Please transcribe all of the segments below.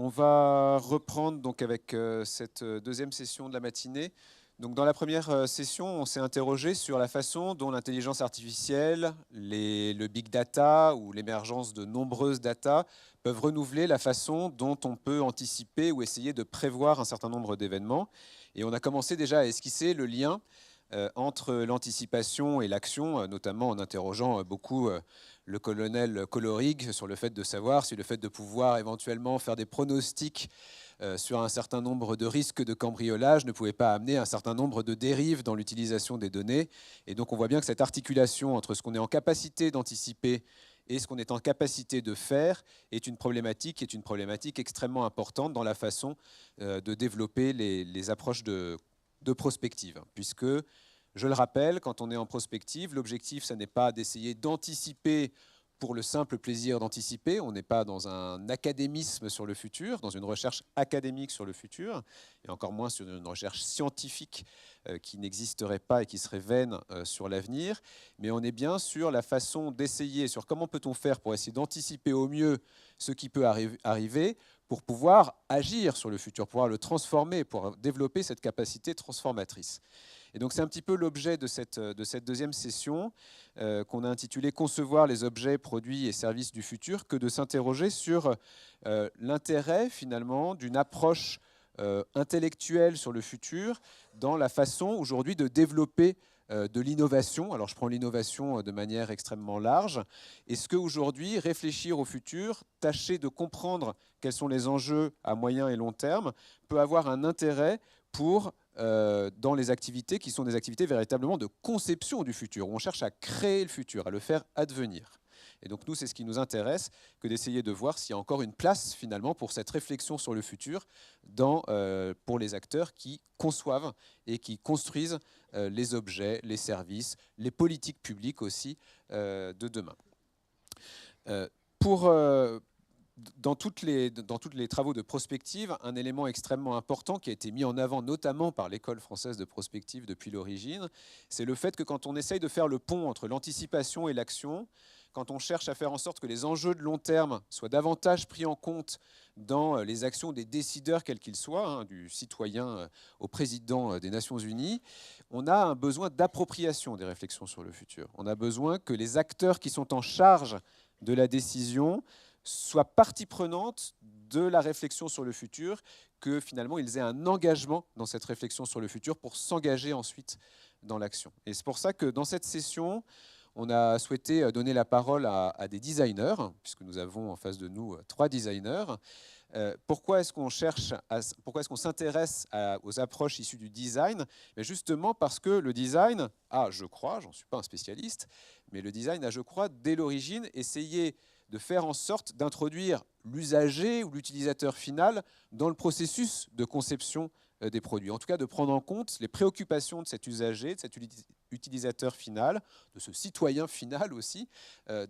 On va reprendre donc avec cette deuxième session de la matinée. Donc dans la première session, on s'est interrogé sur la façon dont l'intelligence artificielle, le big data ou l'émergence de nombreuses data peuvent renouveler la façon dont on peut anticiper ou essayer de prévoir un certain nombre d'événements. Et on a commencé déjà à esquisser le lien entre l'anticipation et l'action, notamment en interrogeant beaucoup le colonel Colorig sur le fait de savoir si le fait de pouvoir éventuellement faire des pronostics sur un certain nombre de risques de cambriolage ne pouvait pas amener un certain nombre de dérives dans l'utilisation des données. Et donc on voit bien que cette articulation entre ce qu'on est en capacité d'anticiper et ce qu'on est en capacité de faire est une problématique extrêmement importante dans la façon de développer les approches de prospective, puisque, je le rappelle, quand on est en prospective, l'objectif, ce n'est pas d'essayer d'anticiper pour le simple plaisir d'anticiper. On n'est pas dans un académisme sur le futur, dans une recherche académique sur le futur, et encore moins sur une recherche scientifique qui n'existerait pas et qui serait vaine sur l'avenir, mais on est bien sur la façon d'essayer, sur comment peut-on faire pour essayer d'anticiper au mieux ce qui peut arriver, pour pouvoir agir sur le futur, pouvoir le transformer, pour développer cette capacité transformatrice. Et donc c'est un petit peu l'objet de cette deuxième session qu'on a intitulée « Concevoir les objets, produits et services du futur », que de s'interroger sur l'intérêt finalement d'une approche intellectuelle sur le futur dans la façon aujourd'hui de développer de l'innovation. Alors je prends l'innovation de manière extrêmement large. Est-ce qu'aujourd'hui, réfléchir au futur, tâcher de comprendre quels sont les enjeux à moyen et long terme, peut avoir un intérêt pour, dans les activités qui sont des activités véritablement de conception du futur, où on cherche à créer le futur, à le faire advenir. Et donc nous, c'est ce qui nous intéresse, que d'essayer de voir s'il y a encore une place finalement pour cette réflexion sur le futur pour les acteurs qui conçoivent et qui construisent les objets, les services, les politiques publiques aussi de demain. Dans tous les travaux de prospective, un élément extrêmement important qui a été mis en avant notamment par l'École française de prospective depuis l'origine, c'est le fait que quand on essaye de faire le pont entre l'anticipation et l'action, quand on cherche à faire en sorte que les enjeux de long terme soient davantage pris en compte dans les actions des décideurs, quels qu'ils soient, du citoyen au président des Nations Unies, on a un besoin d'appropriation des réflexions sur le futur. On a besoin que les acteurs qui sont en charge de la décision soient partie prenante de la réflexion sur le futur, que finalement ils aient un engagement dans cette réflexion sur le futur pour s'engager ensuite dans l'action. Et c'est pour ça que dans cette session, on a souhaité donner la parole à des designers, puisque nous avons en face de nous 3 designers. Pourquoi est-ce qu'on s'intéresse aux approches issues du design? Mais justement parce que le design a, je crois, j'en suis pas un spécialiste, mais le design a, je crois, dès l'origine, essayé de faire en sorte d'introduire l'usager ou l'utilisateur final dans le processus de conception des produits. En tout cas, de prendre en compte les préoccupations de cet usager, de cet utilisateur final, de ce citoyen final aussi,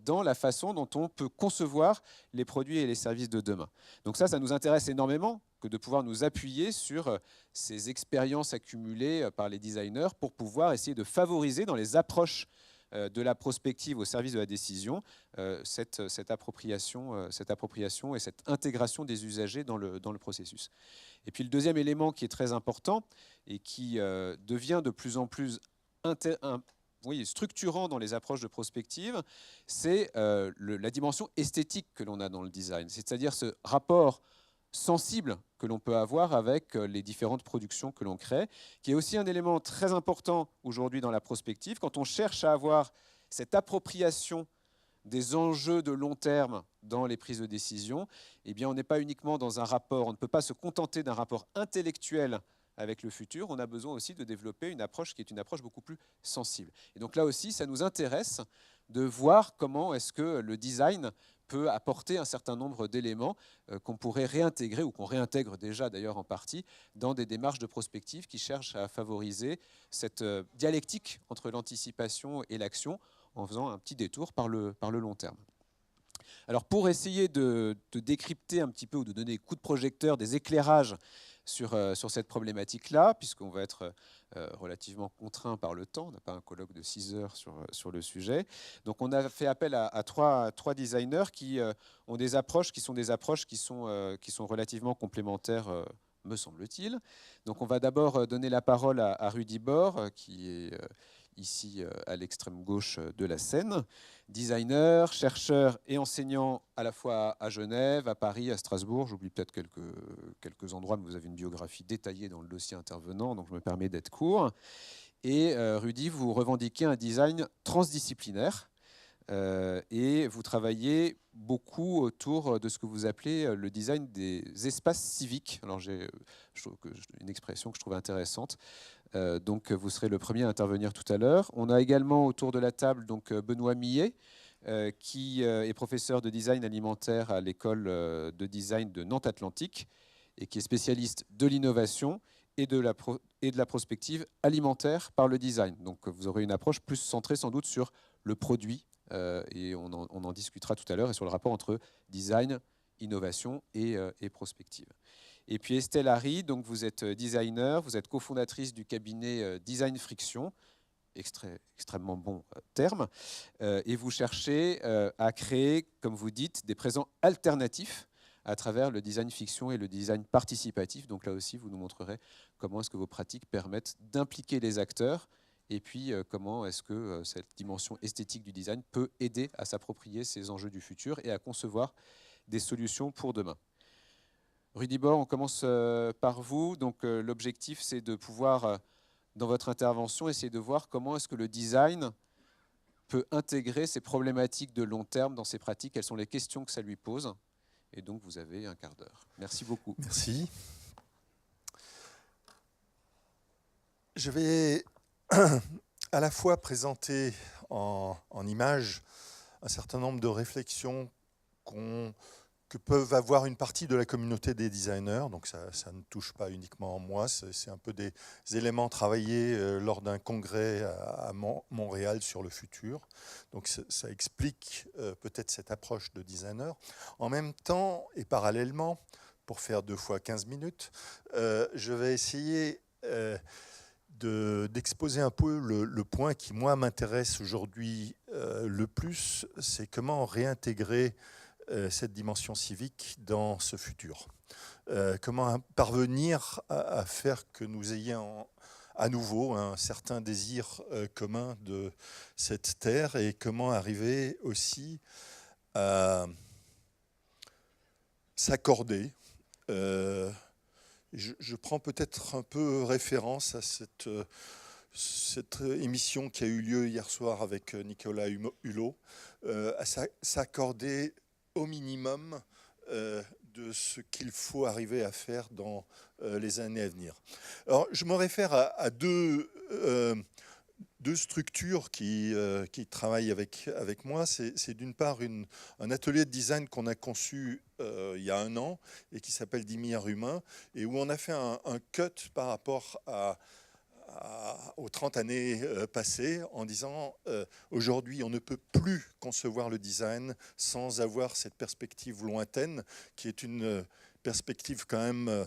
dans la façon dont on peut concevoir les produits et les services de demain. Donc ça nous intéresse énormément que de pouvoir nous appuyer sur ces expériences accumulées par les designers pour pouvoir essayer de favoriser dans les approches de la prospective au service de la décision, cette appropriation et cette intégration des usagers dans le processus. Et puis le deuxième élément qui est très important et qui devient de plus en plus structurant dans les approches de prospective, c'est la dimension esthétique que l'on a dans le design, c'est-à-dire ce rapport sensible que l'on peut avoir avec les différentes productions que l'on crée, qui est aussi un élément très important aujourd'hui dans la prospective. Quand on cherche à avoir cette appropriation des enjeux de long terme dans les prises de décision, eh bien on n'est pas uniquement dans un rapport, on ne peut pas se contenter d'un rapport intellectuel avec le futur, on a besoin aussi de développer une approche qui est une approche beaucoup plus sensible. Et donc là aussi, ça nous intéresse de voir comment est-ce que le design peut apporter un certain nombre d'éléments qu'on pourrait réintégrer, ou qu'on réintègre déjà d'ailleurs en partie, dans des démarches de prospective qui cherchent à favoriser cette dialectique entre l'anticipation et l'action, en faisant un petit détour par le long terme. Alors pour essayer de décrypter un petit peu, ou de donner des coups de projecteur, des éclairages sur cette problématique-là, puisqu'on va être relativement contraint par le temps. On n'a pas un colloque de 6 heures sur le sujet. Donc on a fait appel à trois designers qui ont des approches qui sont relativement complémentaires, me semble-t-il. Donc on va d'abord donner la parole à Rudy Bord, qui est ici à l'extrême gauche de la scène, designer, chercheur et enseignant à la fois à Genève, à Paris, à Strasbourg. J'oublie peut-être quelques endroits, mais vous avez une biographie détaillée dans le dossier intervenant, donc je me permets d'être court. Et Rudy, vous revendiquez un design transdisciplinaire. Et vous travaillez beaucoup autour de ce que vous appelez le design des espaces civiques. Alors j'ai une expression que je trouve intéressante. Donc vous serez le premier à intervenir tout à l'heure. On a également autour de la table donc Benoît Millet, qui est professeur de design alimentaire à l'école de design de Nantes Atlantique et qui est spécialiste de l'innovation et de la prospective alimentaire par le design. Donc vous aurez une approche plus centrée sans doute sur le produit, et on en discutera tout à l'heure, et sur le rapport entre design, innovation et prospective. Et puis Estelle Harry, donc vous êtes designer, vous êtes cofondatrice du cabinet Design Friction, extrêmement bon terme, et vous cherchez à créer, comme vous dites, des présents alternatifs à travers le design fiction et le design participatif. Donc là aussi, vous nous montrerez comment est-ce que vos pratiques permettent d'impliquer les acteurs, et puis comment est-ce que cette dimension esthétique du design peut aider à s'approprier ces enjeux du futur et à concevoir des solutions pour demain. Rudy Bord, on commence par vous. Donc l'objectif, c'est de pouvoir, dans votre intervention, essayer de voir comment est-ce que le design peut intégrer ces problématiques de long terme dans ses pratiques, quelles sont les questions que ça lui pose. Et donc, vous avez un quart d'heure. Merci beaucoup. Merci. Je vais à la fois présenter en images un certain nombre de réflexions que peuvent avoir une partie de la communauté des designers. Donc ça ne touche pas uniquement moi, c'est un peu des éléments travaillés lors d'un congrès à Montréal sur le futur. Donc ça explique peut-être cette approche de designer. En même temps et parallèlement, pour faire 2 fois 15 minutes, je vais essayer d'exposer un peu le point qui, moi, m'intéresse aujourd'hui le plus, c'est comment réintégrer cette dimension civique dans ce futur. Comment parvenir à faire que nous ayons à nouveau un certain désir commun de cette terre, et comment arriver aussi à s'accorder. Je prends peut-être un peu référence à cette émission qui a eu lieu hier soir avec Nicolas Hulot, à s'accorder au minimum de ce qu'il faut arriver à faire dans les années à venir. Alors, je me réfère à deux structures qui travaillent avec moi. C'est d'une part un atelier de design qu'on a conçu il y a 1 an et qui s'appelle 10 milliards humains, et où on a fait un cut par rapport aux 30 années passées, en disant aujourd'hui on ne peut plus concevoir le design sans avoir cette perspective lointaine, qui est une perspective quand même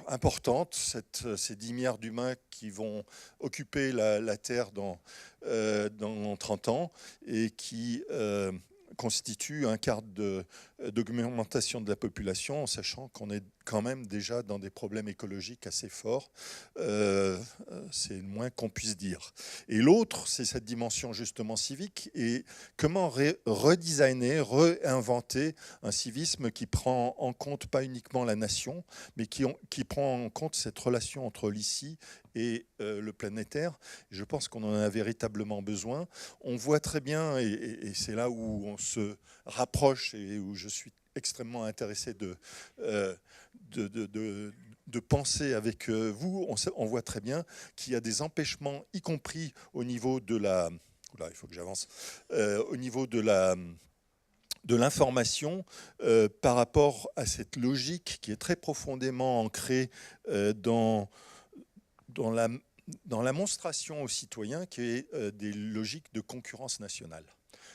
importante, ces 10 milliards d'humains qui vont occuper la Terre dans 30 ans, et qui constitue un quart d'augmentation de la population, en sachant qu'on est quand même déjà dans des problèmes écologiques assez forts. C'est le moins qu'on puisse dire. Et l'autre, c'est cette dimension justement civique, et comment redesigner, réinventer un civisme qui prend en compte pas uniquement la nation, mais qui prend en compte cette relation entre l'ici et le planétaire. Je pense qu'on en a véritablement besoin. On voit très bien, et c'est là où on se rapproche et où je suis extrêmement intéressé de penser avec vous. On voit très bien qu'il y a des empêchements, y compris au niveau de la... Là, il faut que j'avance. Au niveau de l'information par rapport à cette logique qui est très profondément ancrée dans la monstration aux citoyens, qui est des logiques de concurrence nationale.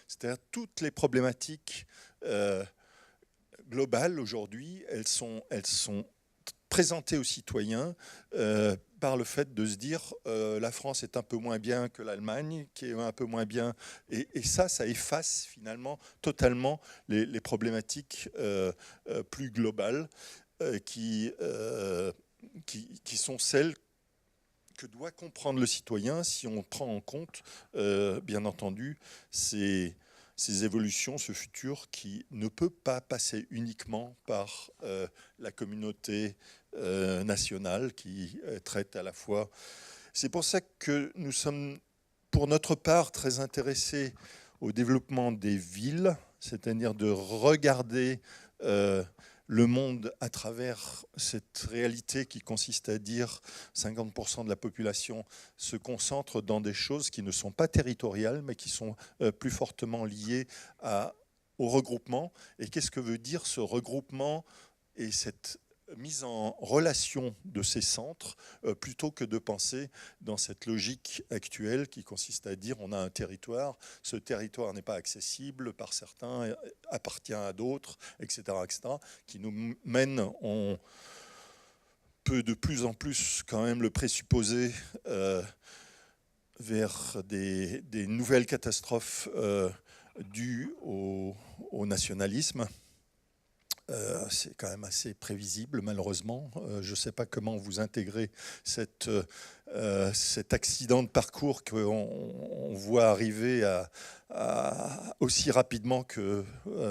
C'est-à-dire toutes les problématiques globales aujourd'hui, elles sont présentée aux citoyens par le fait de se dire la France est un peu moins bien que l'Allemagne, qui est un peu moins bien, et ça efface finalement totalement les problématiques plus globales qui sont celles que doit comprendre le citoyen si on prend en compte, bien entendu, ces évolutions, ce futur qui ne peut pas passer uniquement par la communauté nationale qui traite à la fois. C'est pour ça que nous sommes, pour notre part, très intéressés au développement des villes, c'est-à-dire de regarder le monde à travers cette réalité qui consiste à dire 50% de la population se concentre dans des choses qui ne sont pas territoriales, mais qui sont plus fortement liées au regroupement. Et qu'est-ce que veut dire ce regroupement et cette mise en relation de ces centres, plutôt que de penser dans cette logique actuelle qui consiste à dire on a un territoire, ce territoire n'est pas accessible par certains, appartient à d'autres, etc., qui nous mène, on peut de plus en plus quand même le présupposer, vers des nouvelles catastrophes dues au nationalisme. C'est quand même assez prévisible, malheureusement. Je ne sais pas comment vous intégrez cet accident de parcours qu'on voit arriver aussi rapidement que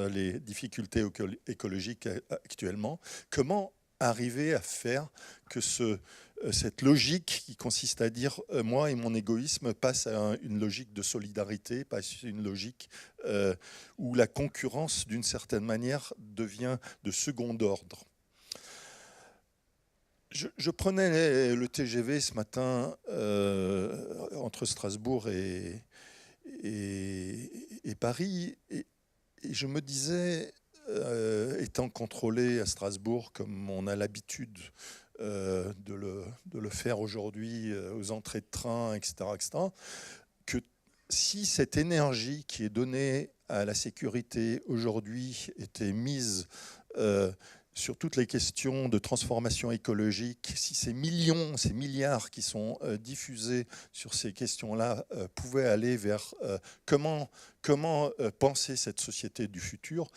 les difficultés écologiques actuellement. Comment arriver à faire que cette logique qui consiste à dire moi et mon égoïsme passe à une logique de solidarité, passe à une logique où la concurrence, d'une certaine manière, devient de second ordre. Je prenais le TGV ce matin entre Strasbourg et Paris, et je me disais, étant contrôlé à Strasbourg, comme on a l'habitude de le faire aujourd'hui aux entrées de train, etc., que si cette énergie qui est donnée à la sécurité aujourd'hui était mise sur toutes les questions de transformation écologique, si ces millions, ces milliards qui sont diffusés sur ces questions-là pouvaient aller vers comment penser cette société du futur,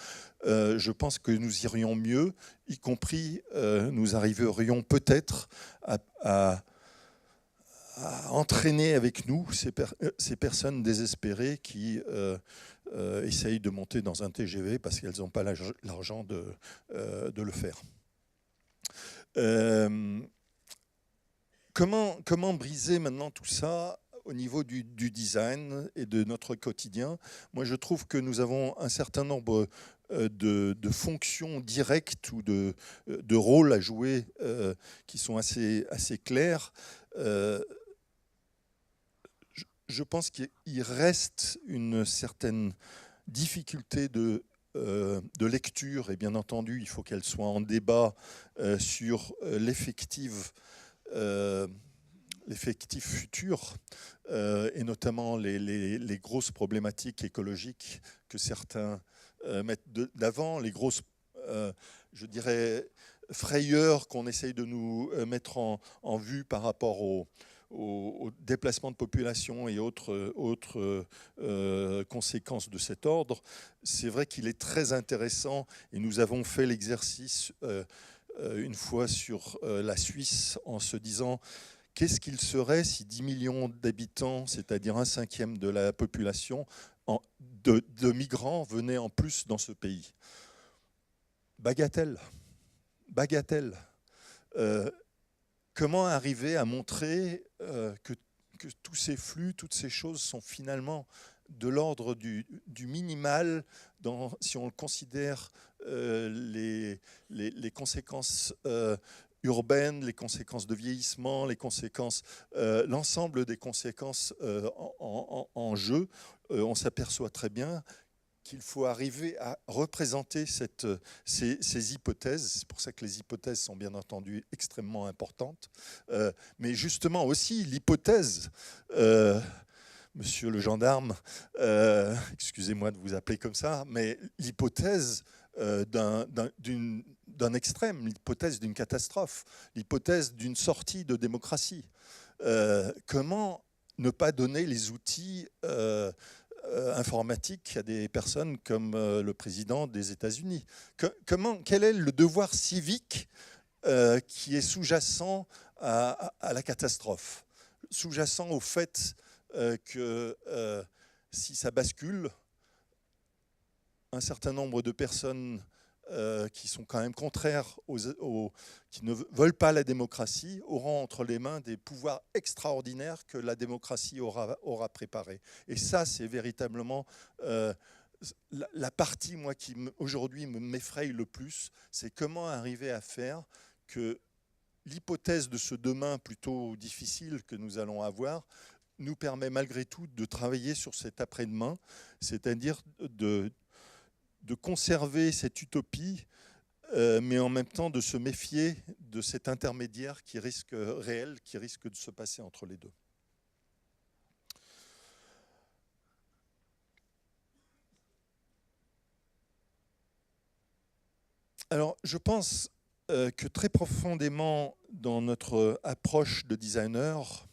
je pense que nous irions mieux, y compris nous arriverions peut-être à entraîner avec nous ces personnes désespérées qui essayent de monter dans un TGV parce qu'elles n'ont pas l'argent de le faire. Comment briser maintenant tout ça au niveau du design et de notre quotidien? Moi, je trouve que nous avons un certain nombre de fonctions directes ou de rôles à jouer qui sont assez clairs. Je pense qu'il reste une certaine difficulté de lecture, et bien entendu, il faut qu'elle soit en débat sur l'effectif futur, et notamment les grosses problématiques écologiques que certains mettent d'avant, les grosses, je dirais, frayeurs qu'on essaye de nous mettre en vue par rapport au déplacement de population et autres conséquences de cet ordre. C'est vrai qu'il est très intéressant, et nous avons fait l'exercice une fois sur la Suisse en se disant qu'est-ce qu'il serait si 10 millions d'habitants, c'est-à-dire 1/5 de la population de migrants, venaient en plus dans ce pays. Bagatelle. Comment arriver à montrer que tous ces flux, toutes ces choses sont finalement de l'ordre du minimal si on considère les conséquences urbaines, les conséquences de vieillissement, l'ensemble des conséquences en jeu. On s'aperçoit très bien qu'il faut arriver à représenter ces hypothèses. C'est pour ça que les hypothèses sont bien entendu extrêmement importantes. Mais justement aussi l'hypothèse, monsieur le gendarme, excusez-moi de vous appeler comme ça, mais l'hypothèse d'un extrême, l'hypothèse d'une catastrophe, l'hypothèse d'une sortie de démocratie. Comment ne pas donner les outils informatiques à des personnes comme le président des États-Unis? Quel est le devoir civique qui est sous-jacent à la catastrophe, sous-jacent au fait que si ça bascule, un certain nombre de personnes qui sont quand même contraires, qui ne veulent pas la démocratie, auront entre les mains des pouvoirs extraordinaires que la démocratie aura préparés. Et ça, c'est véritablement la partie, moi, qui aujourd'hui m'effraie le plus, c'est comment arriver à faire que l'hypothèse de ce demain plutôt difficile que nous allons avoir nous permet malgré tout de travailler sur cet après-demain, c'est-à-dire de conserver cette utopie, mais en même temps de se méfier de cet intermédiaire réel qui risque de se passer entre les deux. Alors, je pense que très profondément dans notre approche de designer,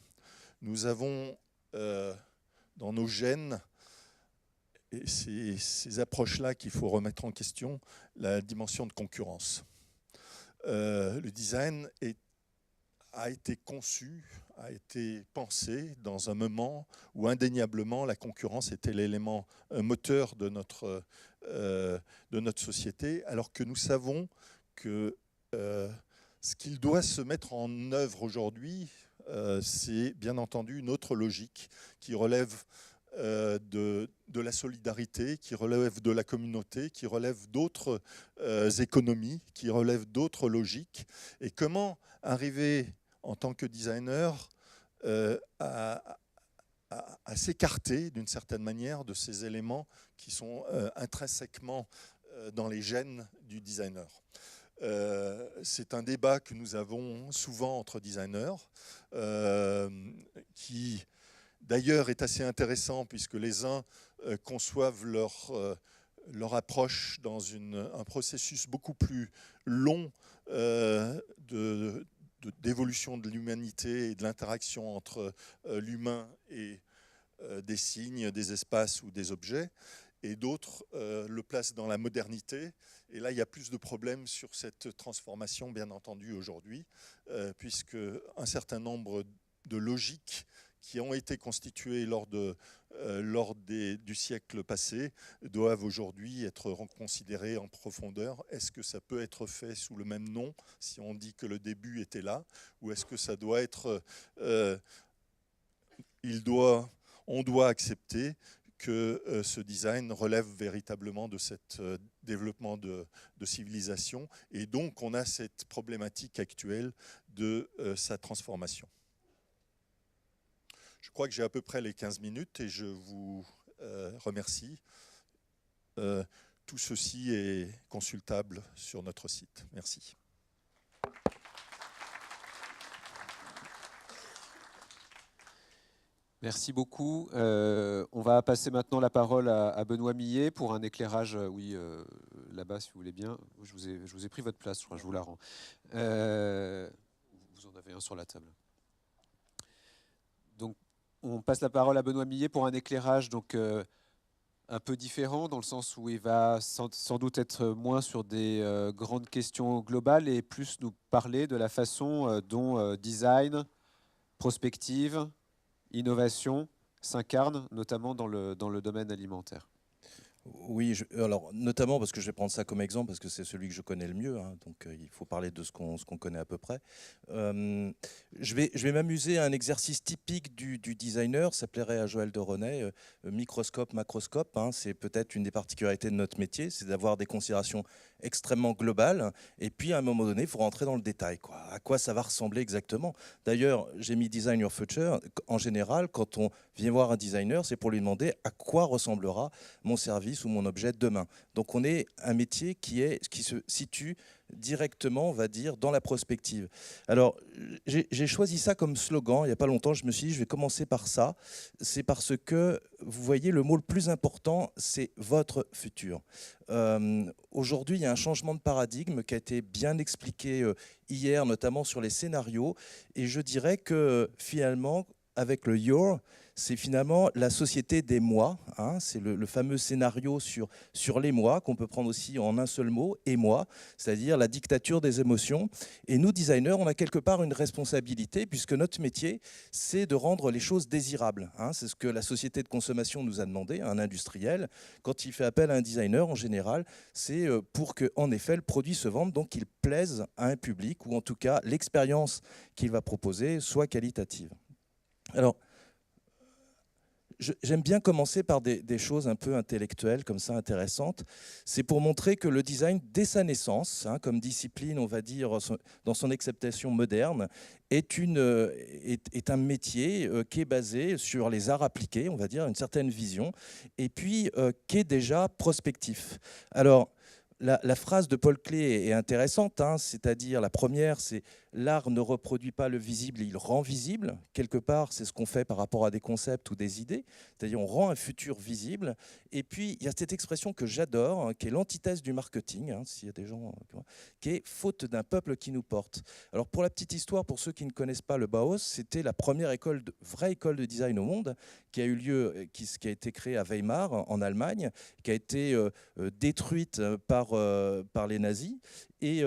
nous avons dans nos gènes, et c'est ces approches-là qu'il faut remettre en question, la dimension de concurrence. Le design a été conçu, a été pensé dans un moment où indéniablement la concurrence était l'élément moteur de notre société, alors que nous savons que ce qu'il doit se mettre en œuvre aujourd'hui, c'est bien entendu une autre logique qui relève de la solidarité, qui relève de la communauté, qui relève d'autres économies, qui relève d'autres logiques. Et comment arriver en tant que designer à s'écarter d'une certaine manière de ces éléments qui sont intrinsèquement dans les gènes du designer. C'est un débat que nous avons souvent entre designers, qui d'ailleurs est assez intéressant puisque les uns conçoivent leur approche dans un processus beaucoup plus long d'évolution de l'humanité et de l'interaction entre l'humain et des signes, des espaces ou des objets. Et d'autres le placent dans la modernité. Et là, il y a plus de problèmes sur cette transformation, bien entendu, aujourd'hui, puisque un certain nombre de logiques qui ont été constituées lors du siècle passé doivent aujourd'hui être reconsidérées en profondeur. Est-ce que ça peut être fait sous le même nom, si on dit que le début était là, ou est-ce que ça doit être... on doit accepter que ce design relève véritablement de ce développement de civilisation, et donc on a cette problématique actuelle de sa transformation. Je crois que j'ai à peu près les 15 minutes et je vous remercie. Tout ceci est consultable sur notre site. Merci. Merci beaucoup. On va passer maintenant la parole à Benoît Millet pour un éclairage, là-bas si vous voulez bien. Je vous ai pris votre place, je crois, je vous la rends. Vous en avez un sur la table. Donc, on passe la parole à Benoît Millet pour un éclairage donc, un peu différent, dans le sens où il va sans doute être moins sur des grandes questions globales et plus nous parler de la façon dont design, prospective, innovation s'incarne, notamment dans le domaine alimentaire. Oui, alors notamment parce que je vais prendre ça comme exemple, parce que c'est celui que je connais le mieux, hein, donc il faut parler de ce qu'on connaît à peu près. Je vais m'amuser à un exercice typique du designer, ça plairait à Joël de René, microscope, macroscope, hein, c'est peut-être une des particularités de notre métier, c'est d'avoir des considérations extrêmement globales, et puis à un moment donné, il faut rentrer dans le détail, quoi. À quoi ça va ressembler exactement. D'ailleurs, j'ai mis Design Your Future, en général, quand on vient voir un designer, c'est pour lui demander à quoi ressemblera mon service service ou mon objet demain. Donc on est un métier qui se situe directement, on va dire, dans la prospective. Alors, j'ai choisi ça comme slogan il n'y a pas longtemps. Je me suis dit, je vais commencer par ça. C'est parce que, vous voyez, le mot le plus important, c'est votre futur. Aujourd'hui, il y a un changement de paradigme qui a été bien expliqué hier, notamment sur les scénarios. Et je dirais que, finalement, avec le Your, c'est finalement la société des mois. Hein, c'est le fameux scénario sur les mois, qu'on peut prendre aussi en un seul mot, et moi, c'est-à-dire la dictature des émotions. Et nous, designers, on a quelque part une responsabilité, puisque notre métier, c'est de rendre les choses désirables. Hein, c'est ce que la société de consommation nous a demandé, un industriel. Quand il fait appel à un designer, en général, c'est pour que, en effet, le produit se vende, donc qu'il plaise à un public, ou en tout cas, l'expérience qu'il va proposer soit qualitative. Alors, j'aime bien commencer par des choses un peu intellectuelles, comme ça, intéressantes. C'est pour montrer que le design, dès sa naissance, hein, comme discipline, on va dire, dans son acceptation moderne, est un métier qui est basé sur les arts appliqués, on va dire, une certaine vision, et puis qui est déjà prospectif. Alors, la phrase de Paul Klee est intéressante, hein, c'est-à-dire la première, c'est « l'art ne reproduit pas le visible, il rend visible ». Quelque part, c'est ce qu'on fait par rapport à des concepts ou des idées, c'est-à-dire on rend un futur visible. Et puis, il y a cette expression que j'adore, hein, qui est l'antithèse du marketing, hein, s'il y a des gens, qui est « faute d'un peuple qui nous porte ». Alors, pour la petite histoire, pour ceux qui ne connaissent pas le Bauhaus, c'était la première vraie école de design au monde, qui a eu lieu, qui a été créée à Weimar, en Allemagne, qui a été détruite par les nazis. Et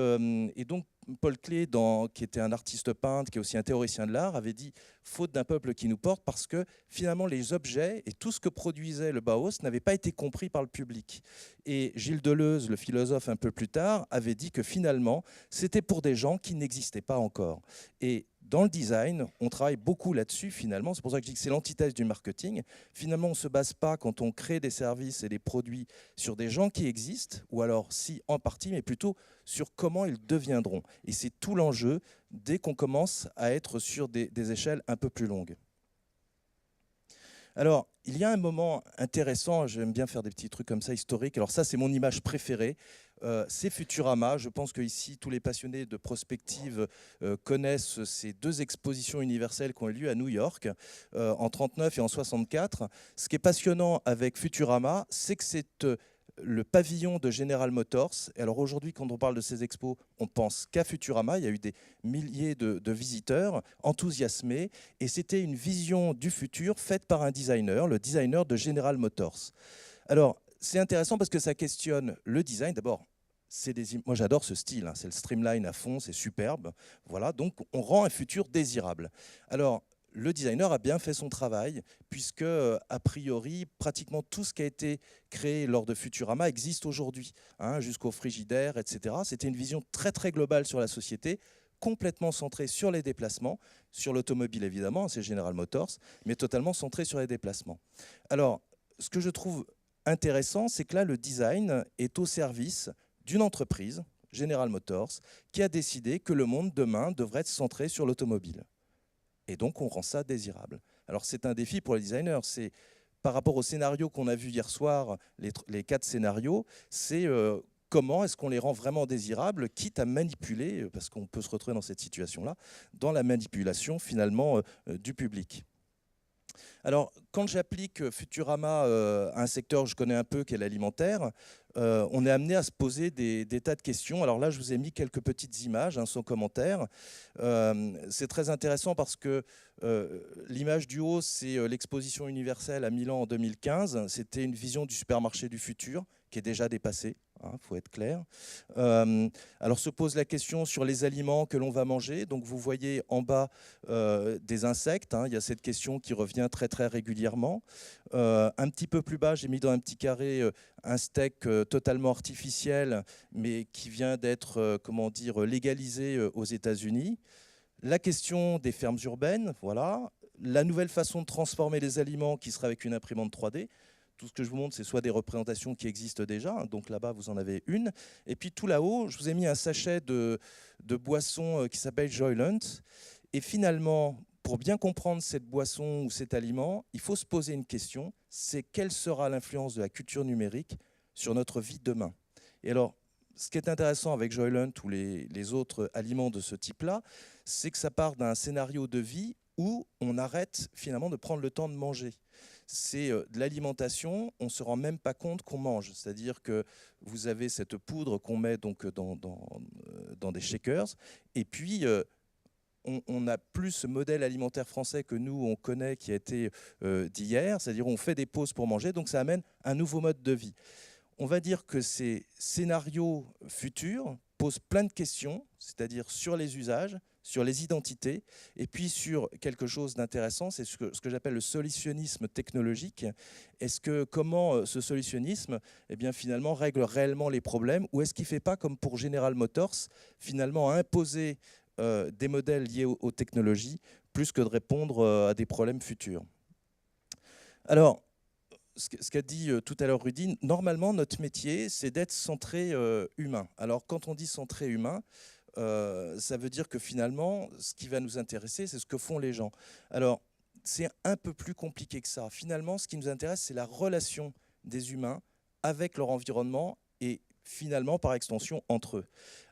donc, Paul Klee, qui était un artiste peintre, qui est aussi un théoricien de l'art, avait dit « faute d'un peuple qui nous porte » parce que finalement les objets et tout ce que produisait le Bauhaus n'avaient pas été compris par le public. Et Gilles Deleuze, le philosophe un peu plus tard, avait dit que finalement c'était pour des gens qui n'existaient pas encore. Et dans le design, on travaille beaucoup là-dessus finalement. C'est pour ça que je dis que c'est l'antithèse du marketing. Finalement, on ne se base pas quand on crée des services et des produits sur des gens qui existent, ou alors si en partie, mais plutôt sur comment ils deviendront. Et c'est tout l'enjeu dès qu'on commence à être sur des échelles un peu plus longues. Alors, il y a un moment intéressant, j'aime bien faire des petits trucs comme ça, historiques. Alors ça, c'est mon image préférée. C'est Futurama. Je pense qu'ici, tous les passionnés de prospective connaissent ces deux expositions universelles qui ont eu lieu à New York en 1939 et en 1964. Ce qui est passionnant avec Futurama, c'est que c'est le pavillon de General Motors. Et alors aujourd'hui, quand on parle de ces expos, on pense qu'à Futurama. Il y a eu des milliers de visiteurs enthousiasmés. Et c'était une vision du futur faite par un designer, le designer de General Motors. Alors, c'est intéressant parce que ça questionne le design. D'abord, moi j'adore ce style, hein, c'est le streamline à fond, c'est superbe. Voilà, donc on rend un futur désirable. Alors, le designer a bien fait son travail, puisque, a priori, pratiquement tout ce qui a été créé lors de Futurama existe aujourd'hui, hein, jusqu'au frigidaire, etc. C'était une vision très, très globale sur la société, complètement centrée sur les déplacements, sur l'automobile évidemment, c'est General Motors, mais totalement centrée sur les déplacements. Alors, ce que je trouve intéressant, c'est que là, le design est au service d'une entreprise, General Motors, qui a décidé que le monde demain devrait être centré sur l'automobile. Et donc, on rend ça désirable. Alors, c'est un défi pour les designers. C'est par rapport au scénario qu'on a vu hier soir, les 4 scénarios, c'est comment est-ce qu'on les rend vraiment désirables, quitte à manipuler, parce qu'on peut se retrouver dans cette situation-là, dans la manipulation, finalement, du public. Alors, quand j'applique Futurama à un secteur que je connais un peu, qui est l'alimentaire, on est amené à se poser des tas de questions. Alors là, je vous ai mis quelques petites images, hein, sans commentaire. C'est très intéressant parce que l'image du haut, c'est l'exposition universelle à Milan en 2015. C'était une vision du supermarché du futur qui est déjà dépassée. Il faut être clair. Alors se pose la question sur les aliments que l'on va manger. Donc vous voyez en bas des insectes. Il y a cette question qui revient très très régulièrement. Un petit peu plus bas, j'ai mis dans un petit carré un steak totalement artificiel, mais qui vient d'être légalisé aux États-Unis. La question des fermes urbaines, voilà. La nouvelle façon de transformer les aliments qui sera avec une imprimante 3D. Tout ce que je vous montre, c'est soit des représentations qui existent déjà, donc là-bas, vous en avez une. Et puis tout là-haut, je vous ai mis un sachet de boisson qui s'appelle Joyland. Et finalement, pour bien comprendre cette boisson ou cet aliment, il faut se poser une question, c'est quelle sera l'influence de la culture numérique sur notre vie demain? Et alors, ce qui est intéressant avec Joyland ou les autres aliments de ce type-là, c'est que ça part d'un scénario de vie où on arrête finalement de prendre le temps de manger. C'est de l'alimentation, on ne se rend même pas compte qu'on mange. C'est-à-dire que vous avez cette poudre qu'on met donc dans des shakers, et puis on n'a plus ce modèle alimentaire français que nous, on connaît, qui a été d'hier, c'est-à-dire on fait des pauses pour manger, donc ça amène un nouveau mode de vie. On va dire que ces scénarios futurs posent plein de questions, c'est-à-dire sur les usages, sur les identités, et puis sur quelque chose d'intéressant, c'est ce que j'appelle le solutionnisme technologique. Comment ce solutionnisme, eh bien, finalement, règle réellement les problèmes, ou est-ce qu'il ne fait pas comme pour General Motors, finalement, à imposer des modèles liés aux technologies, plus que de répondre à des problèmes futurs. Alors, ce qu'a dit tout à l'heure Rudy, normalement, notre métier, c'est d'être centré humain. Alors, quand on dit centré humain, ça veut dire que finalement, ce qui va nous intéresser, c'est ce que font les gens. Alors, c'est un peu plus compliqué que ça. Finalement, ce qui nous intéresse, c'est la relation des humains avec leur environnement et finalement, par extension, entre eux.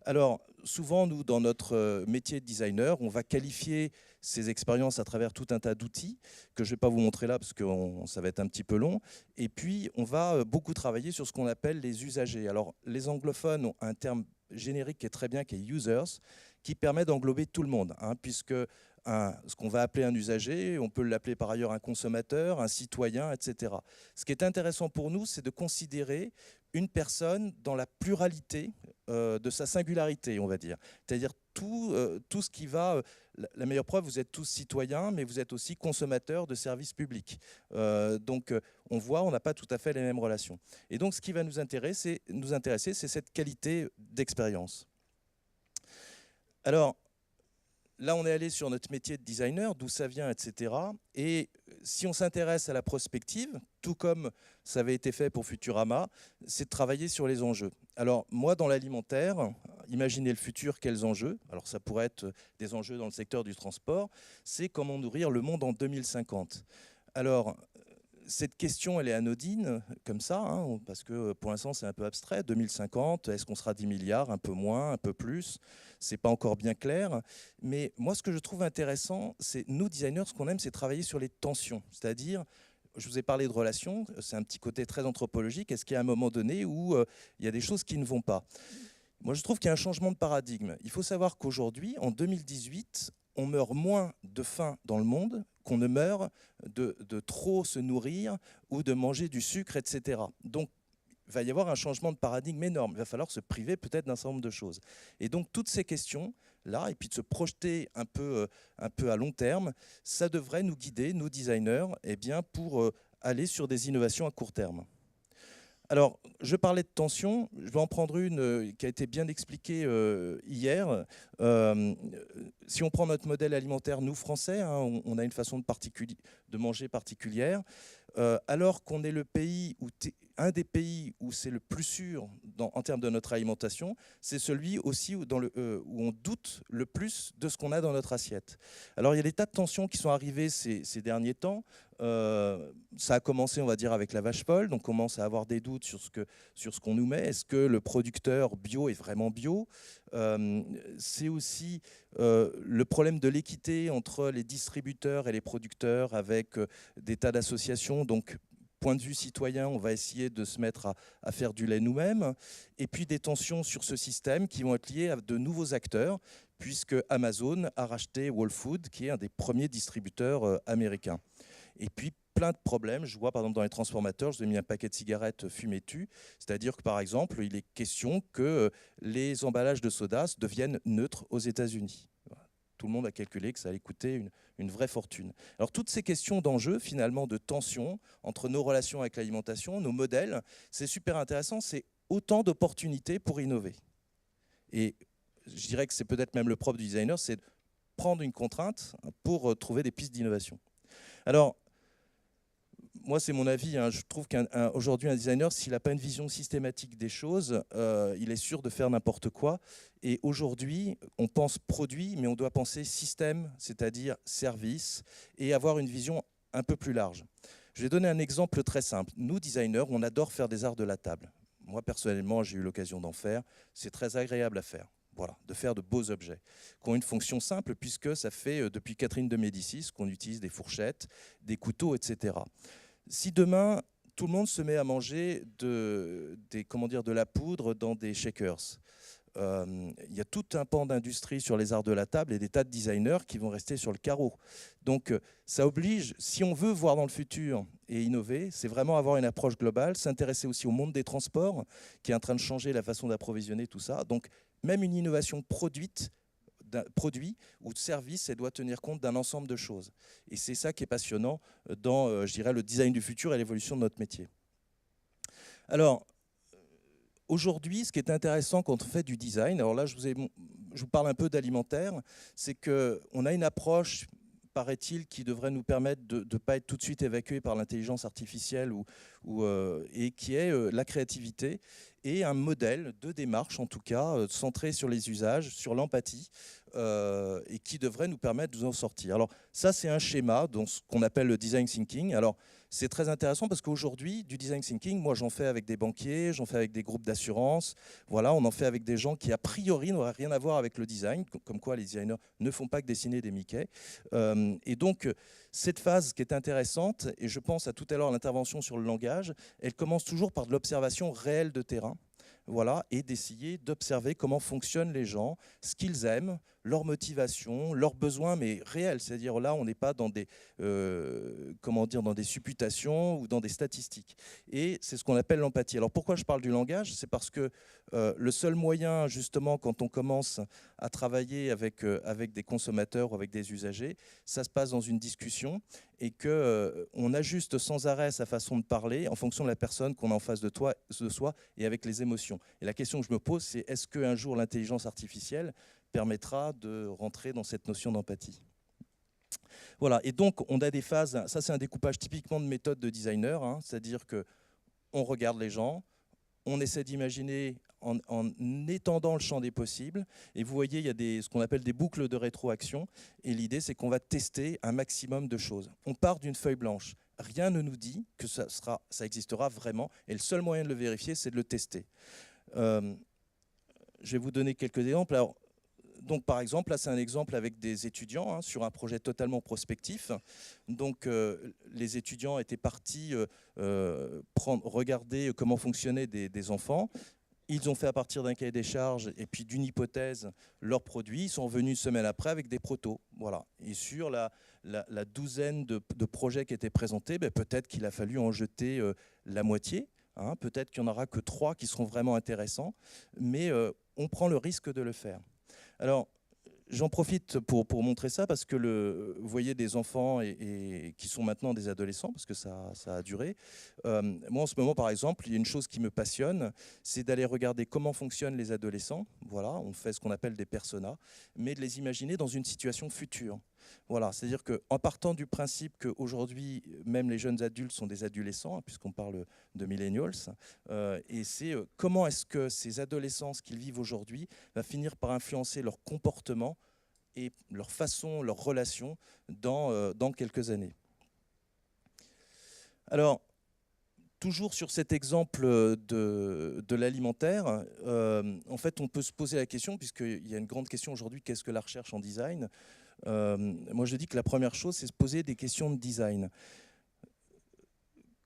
Alors, souvent, nous, dans notre métier de designer, on va qualifier ces expériences à travers tout un tas d'outils que je ne vais pas vous montrer là parce que ça va être un petit peu long. Et puis, on va beaucoup travailler sur ce qu'on appelle les usagers. Alors, les anglophones ont un terme générique qui est très bien, qui est « users », qui permet d'englober tout le monde, puisque ce qu'on va appeler un usager, on peut l'appeler par ailleurs un consommateur, un citoyen, etc. Ce qui est intéressant pour nous, c'est de considérer une personne dans la pluralité de sa singularité, on va dire. C'est-à-dire tout ce qui va... La meilleure preuve, vous êtes tous citoyens, mais vous êtes aussi consommateurs de services publics. Donc, on voit, on n'a pas tout à fait les mêmes relations. Et donc, ce qui va nous intéresser, c'est cette qualité d'expérience. Alors, là, on est allé sur notre métier de designer, d'où ça vient, etc. Et si on s'intéresse à la prospective, tout comme ça avait été fait pour Futurama, c'est de travailler sur les enjeux. Alors, moi, dans l'alimentaire, imaginez le futur, quels enjeux? Alors, ça pourrait être des enjeux dans le secteur du transport. C'est comment nourrir le monde en 2050. Alors, cette question, elle est anodine, comme ça, parce que pour l'instant, c'est un peu abstrait. 2050, est-ce qu'on sera 10 milliards, un peu moins, un peu plus? C'est pas encore bien clair. Mais moi, ce que je trouve intéressant, c'est nous, designers, ce qu'on aime, c'est travailler sur les tensions. C'est-à-dire, je vous ai parlé de relations, c'est un petit côté très anthropologique. Est-ce qu'il y a un moment donné où il y a des choses qui ne vont pas? Moi, je trouve qu'il y a un changement de paradigme. Il faut savoir qu'aujourd'hui, en 2018, on meurt moins de faim dans le monde qu'on ne meurt de trop se nourrir ou de manger du sucre, etc. Donc, il va y avoir un changement de paradigme énorme. Il va falloir se priver peut-être d'un certain nombre de choses. Et donc, toutes ces questions-là, et puis de se projeter un peu à long terme, ça devrait nous guider, nous designers, pour aller sur des innovations à court terme. Alors, je parlais de tension, je vais en prendre une qui a été bien expliquée hier. Si on prend notre modèle alimentaire, nous, Français, on a une façon de manger particulière. Alors qu'on est un des pays où c'est le plus sûr en termes de notre alimentation, c'est celui aussi où on doute le plus de ce qu'on a dans notre assiette. Alors il y a des tas de tensions qui sont arrivées ces derniers temps. Ça a commencé, on va dire, avec la vache folle, donc on commence à avoir des doutes sur ce qu'on nous met. Est-ce que le producteur bio est vraiment bio? C'est aussi le problème de l'équité entre les distributeurs et les producteurs avec des tas d'associations. Donc, point de vue citoyen, on va essayer de se mettre à faire du lait nous-mêmes. Et puis des tensions sur ce système qui vont être liées à de nouveaux acteurs, puisque Amazon a racheté Whole Foods, qui est un des premiers distributeurs américains. Et puis plein de problèmes. Je vois par exemple dans les transformateurs, je vous ai mis un paquet de cigarettes fumées-tu. C'est-à-dire que par exemple, il est question que les emballages de soda deviennent neutres aux États-Unis. Tout le monde a calculé que ça allait coûter une vraie fortune. Alors toutes ces questions d'enjeux, finalement, de tension entre nos relations avec l'alimentation, nos modèles, c'est super intéressant. C'est autant d'opportunités pour innover. Et je dirais que c'est peut-être même le propre du designer, c'est de prendre une contrainte pour trouver des pistes d'innovation. Alors, moi, c'est mon avis, hein, je trouve qu'aujourd'hui, un designer, s'il n'a pas une vision systématique des choses, il est sûr de faire n'importe quoi. Et aujourd'hui, on pense produit, mais on doit penser système, c'est-à-dire service, et avoir une vision un peu plus large. Je vais donner un exemple très simple. Nous, designers, on adore faire des arts de la table. Moi, personnellement, j'ai eu l'occasion d'en faire. C'est très agréable à faire. Voilà, de faire de beaux objets, qui ont une fonction simple, puisque ça fait depuis Catherine de Médicis qu'on utilise des fourchettes, des couteaux, etc. Si demain, tout le monde se met à manger de la poudre dans des shakers, il y a tout un pan d'industrie sur les arts de la table et des tas de designers qui vont rester sur le carreau. Donc ça oblige, si on veut voir dans le futur et innover, c'est vraiment avoir une approche globale, s'intéresser aussi au monde des transports qui est en train de changer la façon d'approvisionner tout ça. Donc même une innovation produit ou de service, elle doit tenir compte d'un ensemble de choses. Et c'est ça qui est passionnant dans, je dirais, le design du futur et l'évolution de notre métier. Alors, aujourd'hui, ce qui est intéressant quand on fait du design, alors là, je vous parle un peu d'alimentaire, c'est qu'on a une approche, paraît-il, qui devrait nous permettre de ne pas être tout de suite évacué par l'intelligence artificielle et qui est la créativité et un modèle de démarche, en tout cas, centré sur les usages, sur l'empathie, et qui devrait nous permettre de nous en sortir. Alors ça, c'est un schéma, donc, ce qu'on appelle le design thinking. Alors c'est très intéressant parce qu'aujourd'hui, du design thinking, moi j'en fais avec des banquiers, j'en fais avec des groupes d'assurance, voilà, on en fait avec des gens qui a priori n'auraient rien à voir avec le design, comme quoi les designers ne font pas que dessiner des Mickey. Et donc cette phase qui est intéressante, et je pense à tout à l'heure l'intervention sur le langage, elle commence toujours par de l'observation réelle de terrain. Voilà, et d'essayer d'observer comment fonctionnent les gens, ce qu'ils aiment, leurs motivations, leurs besoins, mais réels. C'est-à-dire là, on n'est pas dans des, dans des supputations ou dans des statistiques. Et c'est ce qu'on appelle l'empathie. Alors pourquoi je parle du langage? C'est parce que le seul moyen, justement, quand on commence à travailler avec des consommateurs ou avec des usagers, ça se passe dans une discussion et qu'on ajuste sans arrêt sa façon de parler en fonction de la personne qu'on a en face de soi et avec les émotions. Et la question que je me pose, c'est est-ce qu'un jour l'intelligence artificielle permettra de rentrer dans cette notion d'empathie? Voilà, et donc on a des phases, ça c'est un découpage typiquement de méthode de designer, hein, c'est-à-dire qu'on regarde les gens, on essaie d'imaginer en étendant le champ des possibles. Et vous voyez, il y a ce qu'on appelle des boucles de rétroaction. Et l'idée, c'est qu'on va tester un maximum de choses. On part d'une feuille blanche. Rien ne nous dit que ça existera vraiment. Et le seul moyen de le vérifier, c'est de le tester. Je vais vous donner quelques exemples. Alors, donc, par exemple, là, c'est un exemple avec des étudiants hein, sur un projet totalement prospectif. Donc, les étudiants étaient partis regarder comment fonctionnaient des enfants. Ils ont fait à partir d'un cahier des charges et puis d'une hypothèse leurs produits. Ils sont revenus une semaine après avec des protos. Voilà. Et sur la douzaine de projets qui étaient présentés, ben, peut-être qu'il a fallu en jeter la moitié. Hein, peut-être qu'il n'y en aura que 3 qui seront vraiment intéressants. Mais on prend le risque de le faire. Alors, j'en profite pour montrer ça parce que vous voyez des enfants et qui sont maintenant des adolescents parce que ça a duré. Moi, en ce moment, par exemple, il y a une chose qui me passionne, c'est d'aller regarder comment fonctionnent les adolescents. Voilà, on fait ce qu'on appelle des personas, mais de les imaginer dans une situation future. Voilà, c'est-à-dire qu'en partant du principe qu'aujourd'hui, même les jeunes adultes sont des adolescents, hein, puisqu'on parle de millennials, et c'est comment est-ce que ces adolescences qu'ils vivent aujourd'hui va finir par influencer leur comportement et leur façon, leurs relations dans quelques années. Alors, toujours sur cet exemple de l'alimentaire, en fait, on peut se poser la question, puisqu'il y a une grande question aujourd'hui, qu'est-ce que la recherche en design ? Moi, je dis que la première chose, c'est se poser des questions de design.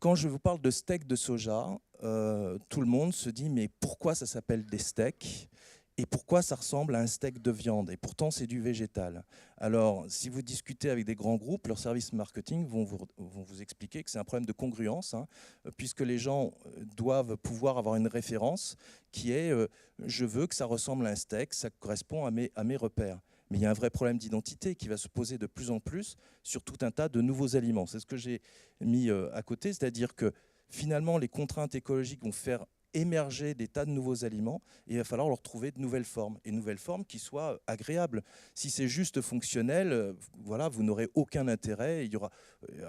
Quand je vous parle de steak de soja, tout le monde se dit, mais pourquoi ça s'appelle des steaks ? Et pourquoi ça ressemble à un steak de viande? Et pourtant, c'est du végétal. Alors, si vous discutez avec des grands groupes, leurs services marketing vont vous expliquer que c'est un problème de congruence, hein, puisque les gens doivent pouvoir avoir une référence qui est je veux que ça ressemble à un steak, ça correspond à mes repères. Mais il y a un vrai problème d'identité qui va se poser de plus en plus sur tout un tas de nouveaux aliments. C'est ce que j'ai mis à côté, c'est-à-dire que finalement, les contraintes écologiques vont faire émerger des tas de nouveaux aliments et il va falloir leur trouver de nouvelles formes, et nouvelles formes qui soient agréables. Si c'est juste fonctionnel, voilà, vous n'aurez aucun intérêt, il n'y aura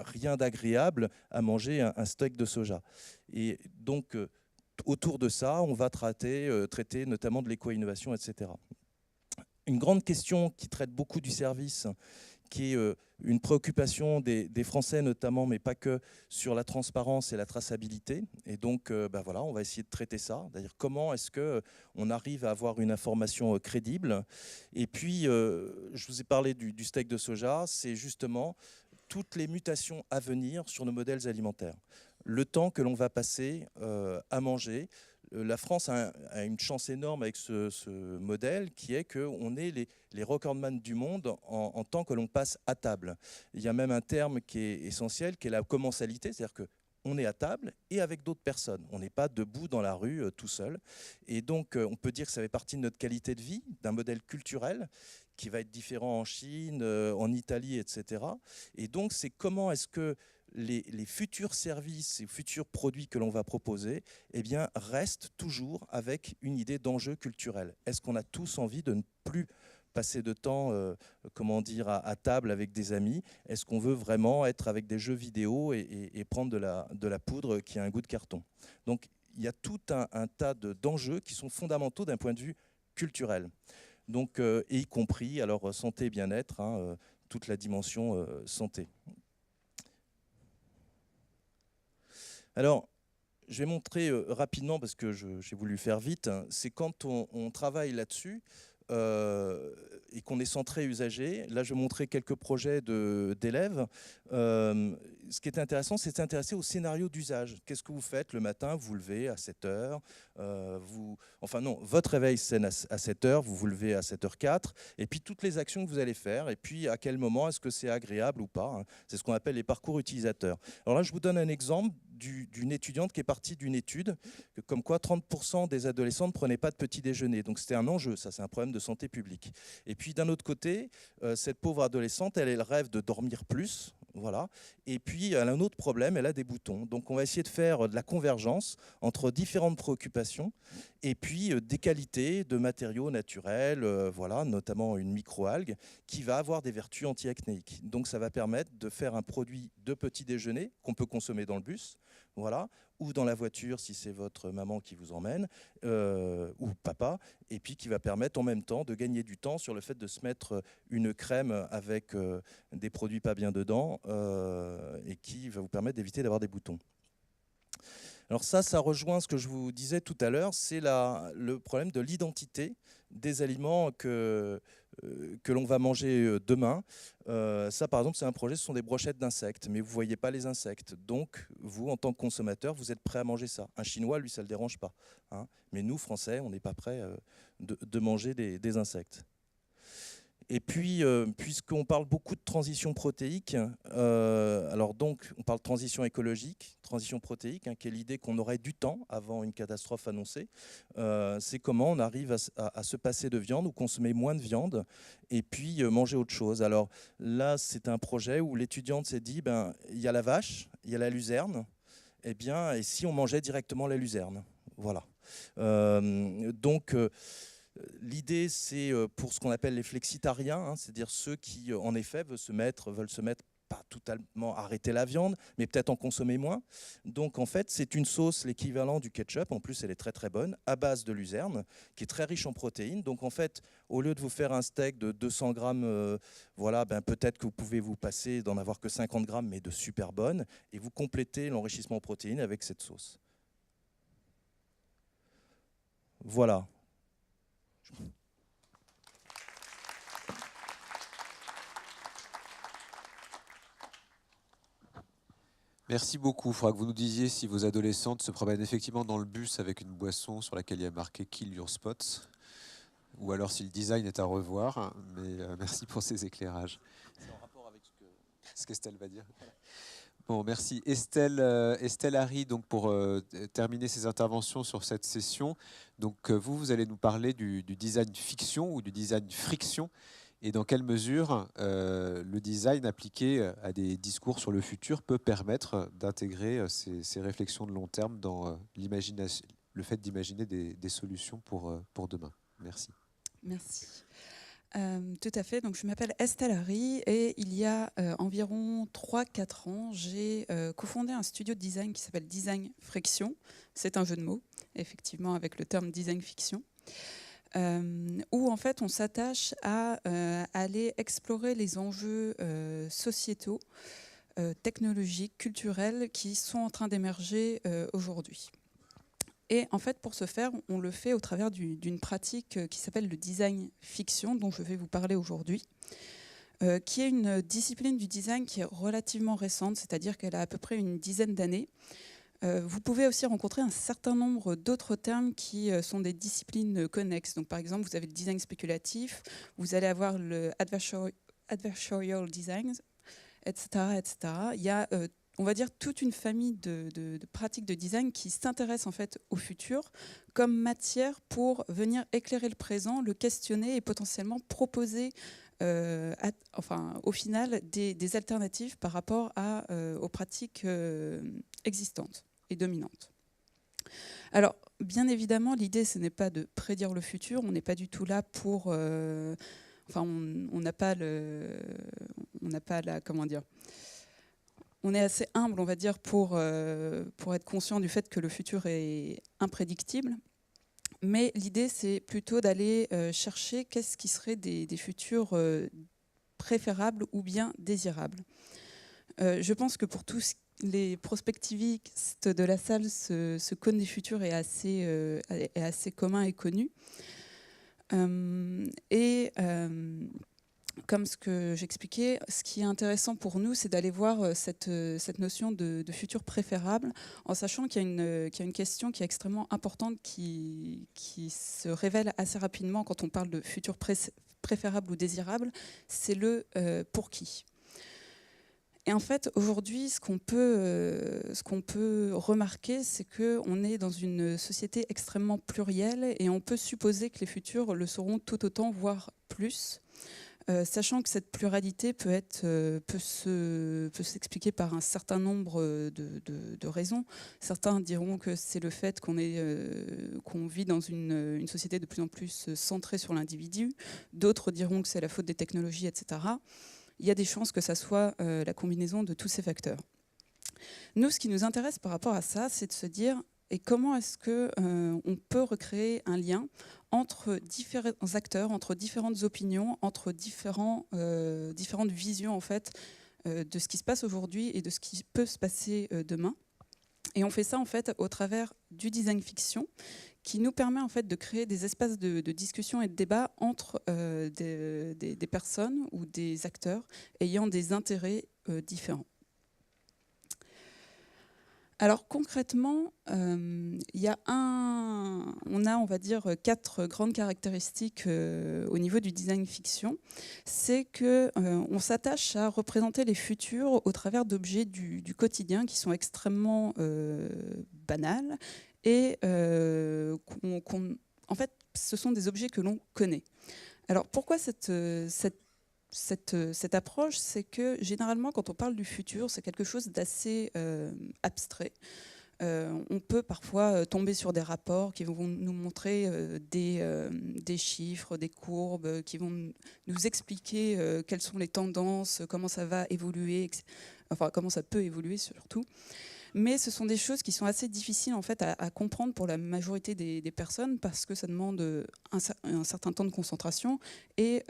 rien d'agréable à manger un steak de soja. Et donc, autour de ça, on va traiter notamment de l'éco-innovation, etc. Une grande question qui traite beaucoup du service, qui est une préoccupation des Français notamment, mais pas que, sur la transparence et la traçabilité. Et donc, voilà, on va essayer de traiter ça. C'est-à-dire comment est-ce qu'on arrive à avoir une information crédible. Et puis, je vous ai parlé du steak de soja, c'est justement toutes les mutations à venir sur nos modèles alimentaires. Le temps que l'on va passer à manger. La France a une chance énorme avec ce modèle qui est qu'on est les recordman du monde en tant que l'on passe à table. Il y a même un terme qui est essentiel, qui est la commensalité, c'est-à-dire qu'on est à table et avec d'autres personnes. On n'est pas debout dans la rue tout seul. Et donc, on peut dire que ça fait partie de notre qualité de vie, d'un modèle culturel qui va être différent en Chine, en Italie, etc. Et donc, c'est comment est-ce que les futurs services et futurs produits que l'on va proposer restent toujours avec une idée d'enjeu culturel. Est-ce qu'on a tous envie de ne plus passer de temps à table avec des amis? Est-ce qu'on veut vraiment être avec des jeux vidéo et prendre de la poudre qui a un goût de carton? Donc, il y a tout un tas d'enjeux qui sont fondamentaux d'un point de vue culturel. Donc, et y compris, alors, santé et bien-être, toute la dimension santé. Alors, je vais montrer rapidement, parce que j'ai voulu faire vite, c'est quand on travaille là-dessus et qu'on est centré usager. Là, je vais montrer quelques projets d'élèves. Ce qui est intéressant, c'est de s'intéresser au scénario d'usage. Qu'est-ce que vous faites le matin? Vous vous levez à 7 heures. Votre réveil sonne à 7 heures, vous vous levez à 7h04. Et puis, toutes les actions que vous allez faire. Et puis, à quel moment est-ce que c'est agréable ou pas? C'est ce qu'on appelle les parcours utilisateurs. Alors là, je vous donne un exemple d'une étudiante qui est partie d'une étude, comme quoi 30% des adolescents ne prenaient pas de petit déjeuner. Donc c'était un enjeu, ça c'est un problème de santé publique. Et puis d'un autre côté, cette pauvre adolescente, elle a le rêve de dormir plus, voilà. Et puis elle a un autre problème, elle a des boutons. Donc on va essayer de faire de la convergence entre différentes préoccupations et puis des qualités de matériaux naturels, voilà, notamment une microalgue qui va avoir des vertus anti-acnéiques. Donc ça va permettre de faire un produit de petit déjeuner qu'on peut consommer dans le bus, voilà, ou dans la voiture si c'est votre maman qui vous emmène, ou papa, et puis qui va permettre en même temps de gagner du temps sur le fait de se mettre une crème avec des produits pas bien dedans, et qui va vous permettre d'éviter d'avoir des boutons. Alors ça rejoint ce que je vous disais tout à l'heure, c'est le problème de l'identité des aliments que l'on va manger demain. Ça, par exemple, c'est un projet, ce sont des brochettes d'insectes, mais vous ne voyez pas les insectes. Donc, vous, en tant que consommateur, vous êtes prêt à manger ça. Un Chinois, lui, ça ne le dérange pas. Mais nous, Français, on n'est pas prêt de manger des insectes. Et puis, puisqu'on parle beaucoup de transition protéique, alors donc, on parle de transition écologique, transition protéique, qui est l'idée qu'on aurait du temps avant une catastrophe annoncée. C'est comment on arrive à se passer de viande ou consommer moins de viande et puis manger autre chose. Alors là, c'est un projet où l'étudiante s'est dit, il y a la vache, il y a la luzerne, et si on mangeait directement la luzerne, voilà. L'idée, c'est pour ce qu'on appelle les flexitariens, c'est-à-dire ceux qui, en effet, veulent se mettre pas totalement arrêter la viande, mais peut-être en consommer moins. Donc, en fait, c'est une sauce, l'équivalent du ketchup. En plus, elle est très, très bonne, à base de luzerne, qui est très riche en protéines. Donc, en fait, au lieu de vous faire un steak de 200 grammes, peut-être que vous pouvez vous passer d'en avoir que 50 grammes, mais de super bonnes, et vous complétez l'enrichissement en protéines avec cette sauce. Voilà. Merci beaucoup. Il faudra que vous nous disiez si vos adolescentes se promènent effectivement dans le bus avec une boisson sur laquelle il y a marqué « Kill your spots » ou alors si le design est à revoir. Mais merci pour ces éclairages. C'est en rapport avec ce qu'Estelle va dire. Bon, merci. Estelle Harry, donc pour terminer ces interventions sur cette session. Donc vous allez nous parler du design fiction ou du design friction. Et dans quelle mesure le design appliqué à des discours sur le futur peut permettre d'intégrer ces réflexions de long terme dans le fait d'imaginer des solutions pour demain. Merci. Merci. Tout à fait. Donc, je m'appelle Estelle Harry et il y a environ 3-4 ans, j'ai cofondé un studio de design qui s'appelle Design Friction. C'est un jeu de mots, effectivement, avec le terme design fiction. Où en fait on s'attache à aller explorer les enjeux sociétaux, technologiques, culturels qui sont en train d'émerger aujourd'hui. Et en fait, pour ce faire, on le fait au travers d'une pratique qui s'appelle le design fiction, dont je vais vous parler aujourd'hui, qui est une discipline du design qui est relativement récente, c'est-à-dire qu'elle a à peu près une dizaine d'années. Vous pouvez aussi rencontrer un certain nombre d'autres termes qui sont des disciplines connexes. Donc, par exemple, vous avez le design spéculatif, vous allez avoir le adversarial design, etc., etc. Il y a on va dire toute une famille de pratiques de design qui s'intéressent en fait au futur comme matière pour venir éclairer le présent, le questionner et potentiellement proposer au final des alternatives par rapport aux pratiques existantes et dominantes. Alors, bien évidemment, l'idée, ce n'est pas de prédire le futur, on n'est pas du tout là pour... on n'a pas la... Comment dire ? On est assez humble, on va dire, pour être conscient du fait que le futur est imprédictible. Mais l'idée, c'est plutôt d'aller chercher qu'est-ce qui serait des futurs préférables ou bien désirables. Je pense que pour tous les prospectivistes de la salle, ce cône des futurs est assez commun et connu. Comme ce que j'expliquais, ce qui est intéressant pour nous, c'est d'aller voir cette notion de futur préférable, en sachant qu'il y a une question qui est extrêmement importante, qui se révèle assez rapidement quand on parle de futur préférable ou désirable, c'est le pour qui. Et en fait, aujourd'hui, ce qu'on peut remarquer, c'est qu'on est dans une société extrêmement plurielle et on peut supposer que les futurs le seront tout autant, voire plus. Sachant que cette pluralité peut s'expliquer par un certain nombre de raisons. Certains diront que c'est le fait qu'on vit dans une société de plus en plus centrée sur l'individu. D'autres diront que c'est la faute des technologies, etc. Il y a des chances que ça soit la combinaison de tous ces facteurs. Nous, ce qui nous intéresse par rapport à ça, c'est de se dire et comment est-ce qu'on peut recréer un lien entre différents acteurs, entre différentes opinions, entre différentes visions en fait, de ce qui se passe aujourd'hui et de ce qui peut se passer demain. Et on fait ça en fait au travers du design fiction, qui nous permet en fait de créer des espaces de discussion et de débat entre des personnes ou des acteurs ayant des intérêts différents. Alors concrètement, on va dire 4 grandes caractéristiques au niveau du design fiction. C'est qu'on s'attache à représenter les futurs au travers d'objets du quotidien qui sont extrêmement banals et en fait, ce sont des objets que l'on connaît. Alors pourquoi cette approche, c'est que généralement, quand on parle du futur, c'est quelque chose d'assez abstrait. On peut parfois tomber sur des rapports qui vont nous montrer des chiffres, des courbes, qui vont nous expliquer quelles sont les tendances, comment ça va évoluer, enfin comment ça peut évoluer surtout. Mais ce sont des choses qui sont assez difficiles en fait, à comprendre pour la majorité des personnes parce que ça demande un certain temps de concentration et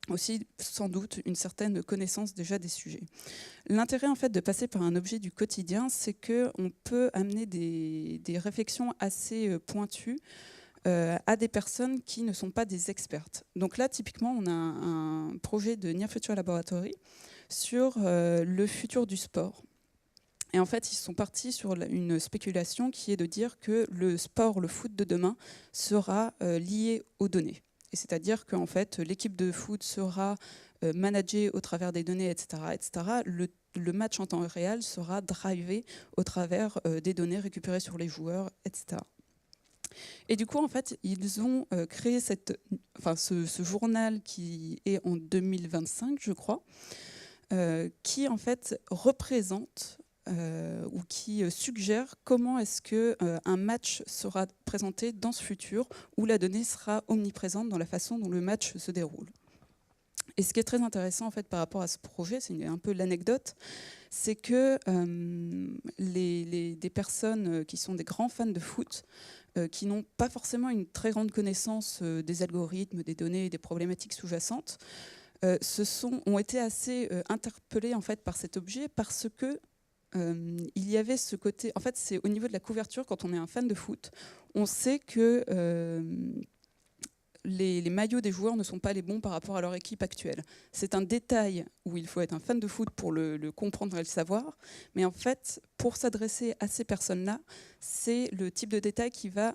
aussi sans doute une certaine connaissance déjà des sujets. L'intérêt en fait de passer par un objet du quotidien, c'est qu'on peut amener des réflexions assez pointues à des personnes qui ne sont pas des expertes. Donc là, typiquement, on a un projet de Near Future Laboratory sur le futur du sport. Et en fait, ils sont partis sur une spéculation qui est de dire que le sport, le foot de demain, sera lié aux données. Et c'est-à-dire qu'en fait, l'équipe de foot sera managée au travers des données, etc. etc. Le match en temps réel sera drivé au travers des données récupérées sur les joueurs, etc. Et du coup, en fait, ils ont créé ce journal qui est en 2025, je crois, qui en fait représente ou qui suggère comment est-ce qu'un match sera présenté dans ce futur, où la donnée sera omniprésente dans la façon dont le match se déroule. Et ce qui est très intéressant en fait, par rapport à ce projet, c'est un peu l'anecdote, c'est que des personnes qui sont des grands fans de foot, qui n'ont pas forcément une très grande connaissance des algorithmes, des données et des problématiques sous-jacentes, ont été assez interpellés en fait, par cet objet parce que il y avait ce côté... En fait, c'est au niveau de la couverture, quand on est un fan de foot, on sait que les maillots des joueurs ne sont pas les bons par rapport à leur équipe actuelle. C'est un détail où il faut être un fan de foot pour le comprendre et le savoir, mais en fait, pour s'adresser à ces personnes-là, c'est le type de détail qui va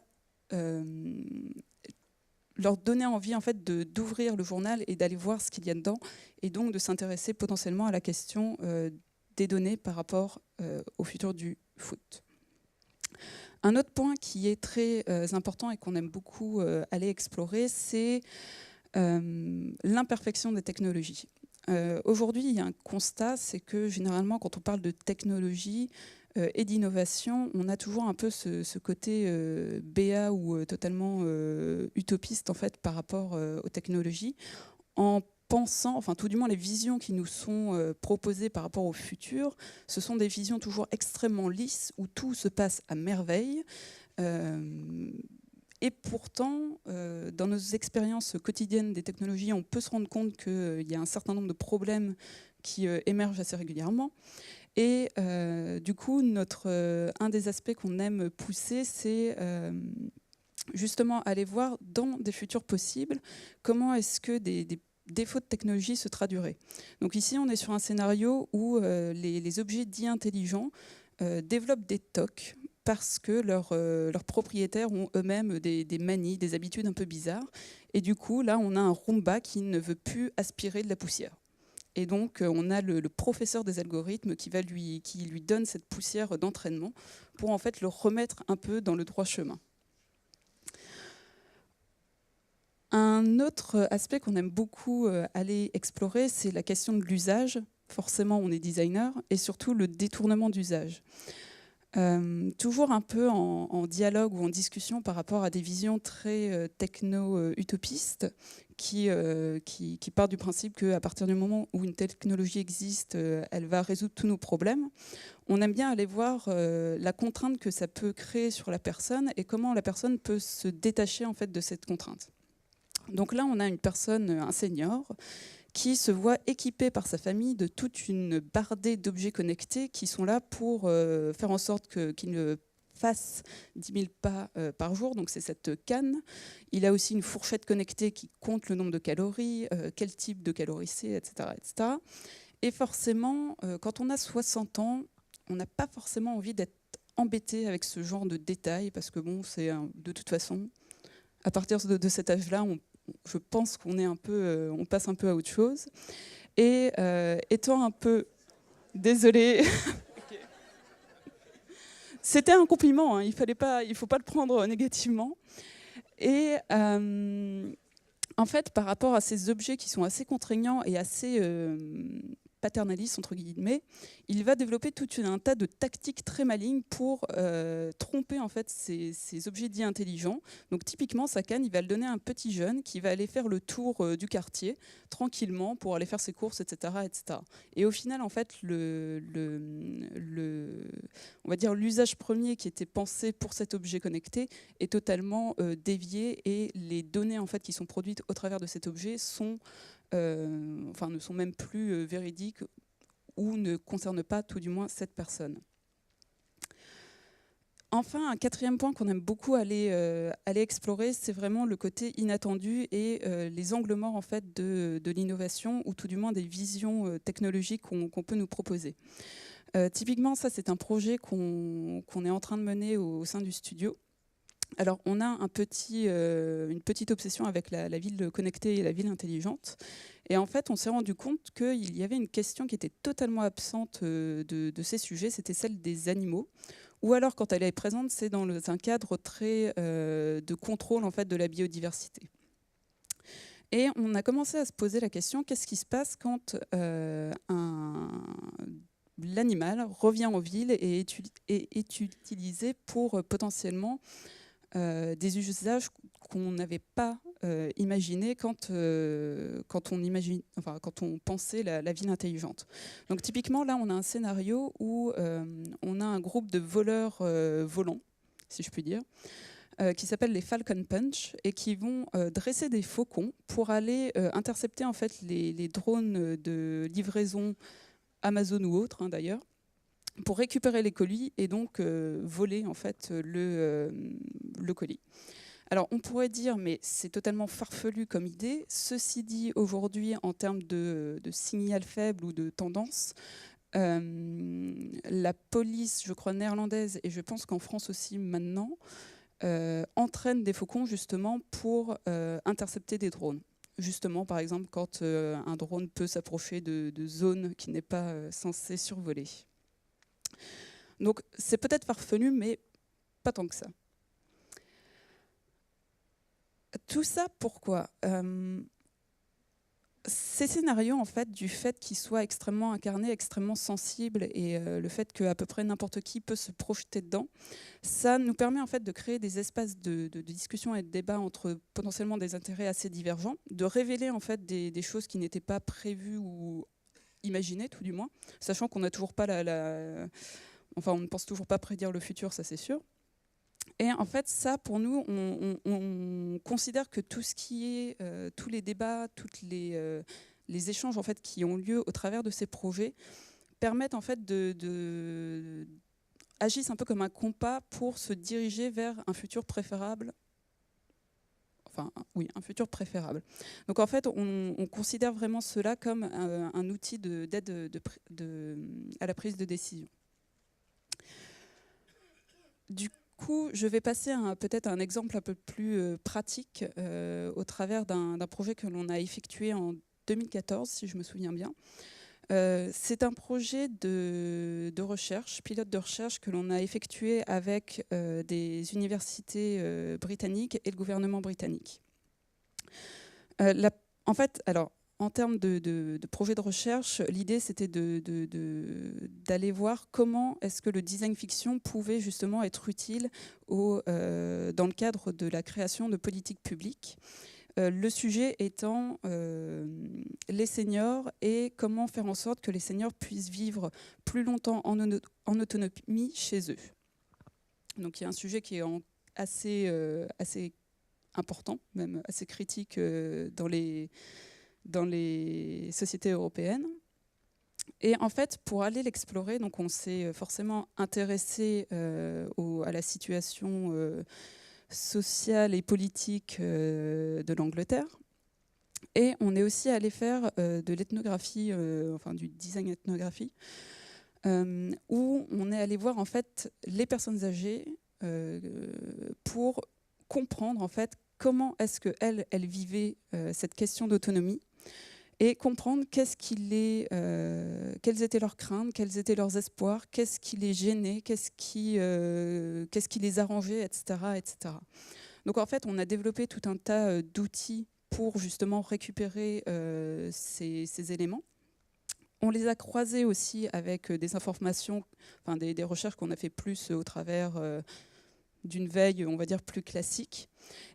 leur donner envie en fait, d'ouvrir le journal et d'aller voir ce qu'il y a dedans, et donc de s'intéresser potentiellement à la question des données par rapport au futur du foot. Un autre point qui est très important et qu'on aime beaucoup aller explorer, c'est l'imperfection des technologies. Aujourd'hui, il y a un constat, c'est que généralement, quand on parle de technologie et d'innovation, on a toujours un peu ce côté béat ou totalement utopiste en fait, par rapport aux technologies, en pensant, enfin tout du moins les visions qui nous sont proposées par rapport au futur, ce sont des visions toujours extrêmement lisses, où tout se passe à merveille. Et pourtant, dans nos expériences quotidiennes des technologies, on peut se rendre compte qu'il y a un certain nombre de problèmes qui émergent assez régulièrement. Et du coup, un des aspects qu'on aime pousser, c'est justement aller voir dans des futurs possibles comment est-ce que des défauts de technologie se traduiraient. Donc ici, on est sur un scénario où les objets dits intelligents développent des TOC parce que leurs propriétaires ont eux-mêmes des manies, des habitudes un peu bizarres. Et du coup, là, on a un Roomba qui ne veut plus aspirer de la poussière. Et donc, on a le professeur des algorithmes qui lui donne cette poussière d'entraînement pour en fait le remettre un peu dans le droit chemin. Un autre aspect qu'on aime beaucoup aller explorer, c'est la question de l'usage. Forcément, on est designer, et surtout le détournement d'usage. Toujours un peu en dialogue ou en discussion par rapport à des visions très techno-utopistes qui partent du principe qu'à partir du moment où une technologie existe, elle va résoudre tous nos problèmes. On aime bien aller voir la contrainte que ça peut créer sur la personne et comment la personne peut se détacher en fait, de cette contrainte. Donc là, on a une personne, un senior, qui se voit équipé par sa famille de toute une bardée d'objets connectés qui sont là pour faire en sorte qu'il ne fasse 10 000 pas par jour. Donc c'est cette canne. Il a aussi une fourchette connectée qui compte le nombre de calories, quel type de calories c'est, etc., etc. Et forcément, quand on a 60 ans, on n'a pas forcément envie d'être embêté avec ce genre de détails parce que bon, c'est de toute façon, à partir de cet âge-là, je pense on passe un peu à autre chose. Et étant un peu... Désolée. Okay. C'était un compliment, hein, il ne faut pas le prendre négativement. Et en fait, par rapport à ces objets qui sont assez contraignants et assez paternaliste, entre guillemets, il va développer tout un tas de tactiques très malignes pour tromper en fait, ces objets dits intelligents. Donc typiquement, sa canne, il va le donner à un petit jeune qui va aller faire le tour du quartier tranquillement pour aller faire ses courses, etc. etc. Et au final, en fait, on va dire l'usage premier qui était pensé pour cet objet connecté est totalement dévié, et les données en fait, qui sont produites au travers de cet objet ne sont même plus véridiques ou ne concernent pas tout du moins cette personne. Enfin, un quatrième point qu'on aime beaucoup aller explorer, c'est vraiment le côté inattendu et les angles morts en fait, de l'innovation, ou tout du moins des visions technologiques qu'on peut nous proposer. Typiquement, ça c'est un projet qu'on est en train de mener au sein du studio. Alors, on a une petite obsession avec la ville connectée et la ville intelligente. Et en fait, on s'est rendu compte qu'il y avait une question qui était totalement absente de ces sujets, c'était celle des animaux. Ou alors, quand elle est présente, c'est dans un cadre très de contrôle en fait, de la biodiversité. Et on a commencé à se poser la question, qu'est-ce qui se passe quand l'animal revient en ville et est utilisé pour potentiellement des usages qu'on n'avait pas imaginés quand on pensait la ville intelligente. Donc typiquement, là, on a un scénario où on a un groupe de voleurs volants, si je puis dire, qui s'appellent les Falcon Punch et qui vont dresser des faucons pour aller intercepter en fait les drones de livraison Amazon ou autres, d'ailleurs, pour récupérer les colis et donc voler en fait le colis. Alors on pourrait dire, mais c'est totalement farfelu comme idée. Ceci dit, aujourd'hui, en termes de signal faible ou de tendance, la police, je crois néerlandaise, et je pense qu'en France aussi maintenant, entraîne des faucons justement pour intercepter des drones. Justement, par exemple, quand un drone peut s'approcher de zones qui n'est pas censé survoler. Donc c'est peut-être farfelu, mais pas tant que ça. Tout ça, pourquoi ces scénarios, en fait, du fait qu'ils soient extrêmement incarnés, extrêmement sensibles, et le fait qu'à peu près n'importe qui peut se projeter dedans, ça nous permet en fait de créer des espaces de discussion et de débat entre potentiellement des intérêts assez divergents, de révéler en fait des choses qui n'étaient pas prévues ou imaginées, tout du moins, sachant qu'on n'a toujours pas enfin, on ne pense toujours pas prédire le futur, ça c'est sûr. Et en fait, ça, pour nous, on considère que tout ce qui est, tous les débats, tous les échanges en fait, qui ont lieu au travers de ces projets permettent en fait agissent un peu comme un compas pour se diriger vers un futur préférable. Enfin, oui, un futur préférable. Donc en fait, on considère vraiment cela comme un outil d'aide à la prise de décision. Du coup, je vais passer peut-être à un exemple un peu plus pratique au travers d'un projet que l'on a effectué en 2014, si je me souviens bien. C'est un projet de recherche, pilote de recherche, que l'on a effectué avec des universités britanniques et le gouvernement britannique. En fait, alors, en termes de projet de recherche, l'idée c'était d'aller voir comment est-ce que le design fiction pouvait justement être utile dans le cadre de la création de politiques publiques. Le sujet étant les seniors et comment faire en sorte que les seniors puissent vivre plus longtemps en autonomie chez eux. Donc il y a un sujet qui est assez important, même assez critique dans les sociétés européennes. Et en fait, pour aller l'explorer, donc on s'est forcément intéressé à la situation sociale et politique de l'Angleterre. Et on est aussi allé faire de l'ethnographie, enfin du design ethnographie, où on est allé voir en fait les personnes âgées pour comprendre en fait comment est-ce qu'elles vivaient cette question d'autonomie et comprendre quelles étaient leurs craintes, quels étaient leurs espoirs, qu'est-ce qui les gênait, qu'est-ce qui les arrangeait, etc., etc. Donc en fait, on a développé tout un tas d'outils pour justement récupérer ces éléments. On les a croisés aussi avec des informations, enfin des recherches qu'on a fait plus au travers d'une veille, on va dire, plus classique.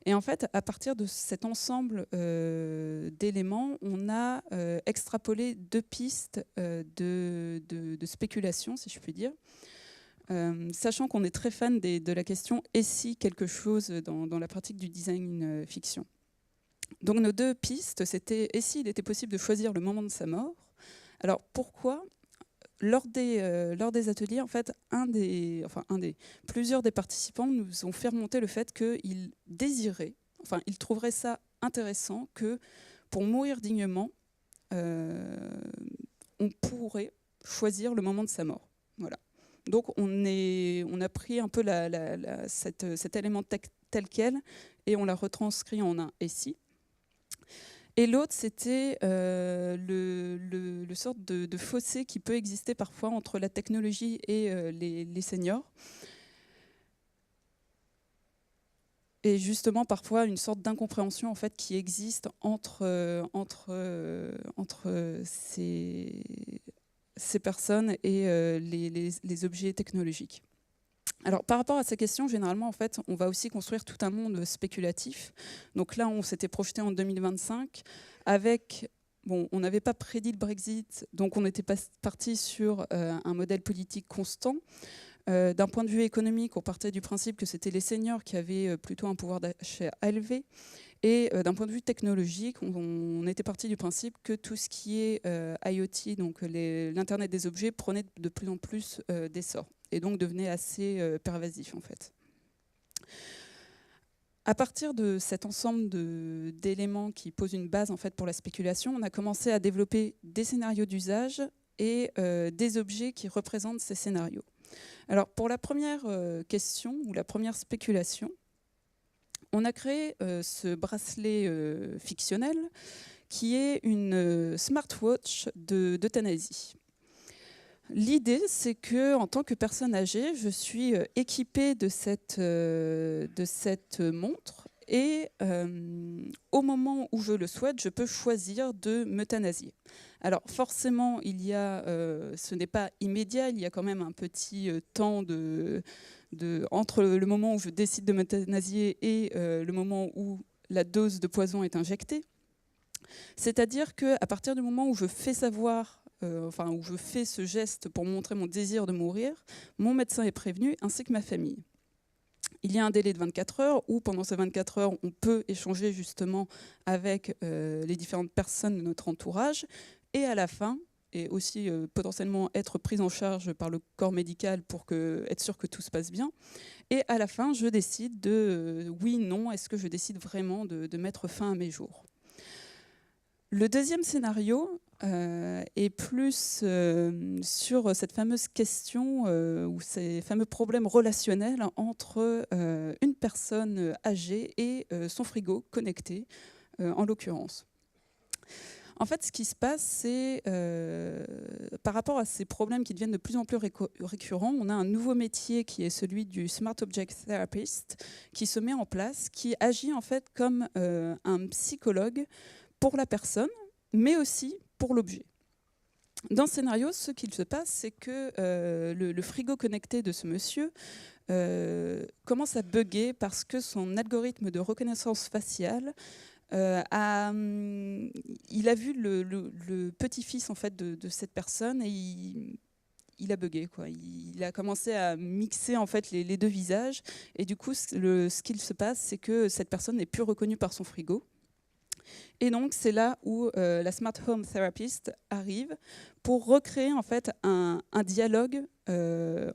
Et en fait, à partir de cet ensemble d'éléments, on a extrapolé 2 pistes de spéculation, si je puis dire, sachant qu'on est très fan de la question « et si quelque chose » dans la pratique du design fiction. Donc nos 2 pistes, c'était « et s'il était possible de choisir le moment de sa mort ?» Alors pourquoi ? Lors des ateliers, en fait, plusieurs des participants nous ont fait remonter le fait qu'ils désiraient, enfin, ils trouveraient ça intéressant que pour mourir dignement, on pourrait choisir le moment de sa mort. Voilà. Donc, on a pris un peu cet élément tel quel et on l'a retranscrit en un « et si ». Et l'autre, c'était le sorte de fossé qui peut exister parfois entre la technologie et les seniors. Et justement, parfois, une sorte d'incompréhension en fait, qui existe entre ces personnes et les objets technologiques. Alors, par rapport à ces questions, généralement, en fait, on va aussi construire tout un monde spéculatif. Donc là, on s'était projeté en 2025 avec... Bon, on n'avait pas prédit le Brexit, donc on était parti sur un modèle politique constant. D'un point de vue économique, on partait du principe que c'était les seniors qui avaient plutôt un pouvoir d'achat élevé. Et d'un point de vue technologique, on était parti du principe que tout ce qui est IoT, donc l'Internet des objets, prenait de plus en plus d'essor et donc devenait assez pervasif en fait. À partir de cet ensemble d'éléments qui posent une base en fait pour la spéculation, on a commencé à développer des scénarios d'usage et des objets qui représentent ces scénarios. Alors pour la première question ou la première spéculation, on a créé ce bracelet fictionnel qui est une smartwatch d'euthanasie. L'idée, c'est que, en tant que personne âgée, je suis équipée de cette montre et au moment où je le souhaite, je peux choisir de m'euthanasier. Alors forcément, ce n'est pas immédiat, il y a quand même un petit temps entre le moment où je décide de m'euthanasier et le moment où la dose de poison est injectée. C'est-à-dire qu'à partir du moment où je fais savoir où je fais ce geste pour montrer mon désir de mourir, mon médecin est prévenu, ainsi que ma famille. Il y a un délai de 24 heures où, pendant ces 24 heures, on peut échanger justement avec les différentes personnes de notre entourage. Et à la fin, et aussi potentiellement être prise en charge par le corps médical pour être sûr que tout se passe bien. Et à la fin, je décide oui, non, est-ce que je décide vraiment de mettre fin à mes jours. Le deuxième scénario est plus sur cette fameuse question ou ces fameux problèmes relationnels entre une personne âgée et son frigo connecté, en l'occurrence. En fait, ce qui se passe, c'est par rapport à ces problèmes qui deviennent de plus en plus récurrents, on a un nouveau métier qui est celui du Smart Object Therapist qui se met en place, qui agit en fait comme un psychologue pour la personne, mais aussi pour l'objet. Dans ce scénario, ce qu'il se passe, c'est que le frigo connecté de ce monsieur commence à bugger parce que son algorithme de reconnaissance faciale il a vu le petit-fils en fait, de cette personne et il a bugué, quoi. Il a commencé à mixer en fait, les deux visages et du coup, ce qu'il se passe, c'est que cette personne n'est plus reconnue par son frigo. Et donc, c'est là où la Smart Home Therapist arrive pour recréer en fait, un dialogue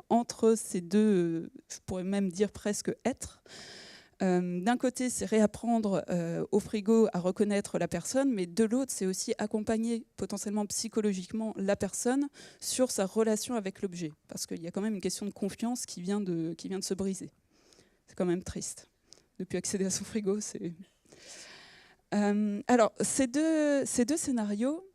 entre ces deux, je pourrais même dire presque êtres. D'un côté, c'est réapprendre au frigo à reconnaître la personne, mais de l'autre, c'est aussi accompagner potentiellement psychologiquement la personne sur sa relation avec l'objet. Parce qu'il y a quand même une question de confiance qui vient de se briser. C'est quand même triste. Depuis accéder à son frigo, c'est... alors, ces deux scénarios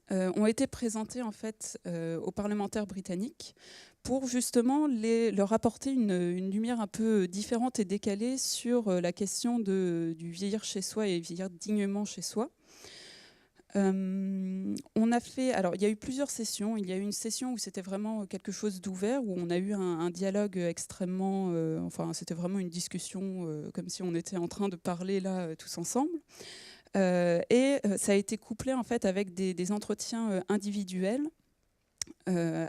ont été présentés en fait, aux parlementaires britanniques pour justement leur apporter une lumière un peu différente et décalée sur la question du vieillir chez soi et vieillir dignement chez soi. On a fait, alors il y a eu plusieurs sessions. Il y a eu une session où c'était vraiment quelque chose d'ouvert, où on a eu un dialogue extrêmement, c'était vraiment une discussion comme si on était en train de parler là tous ensemble. Et ça a été couplé en fait avec des entretiens individuels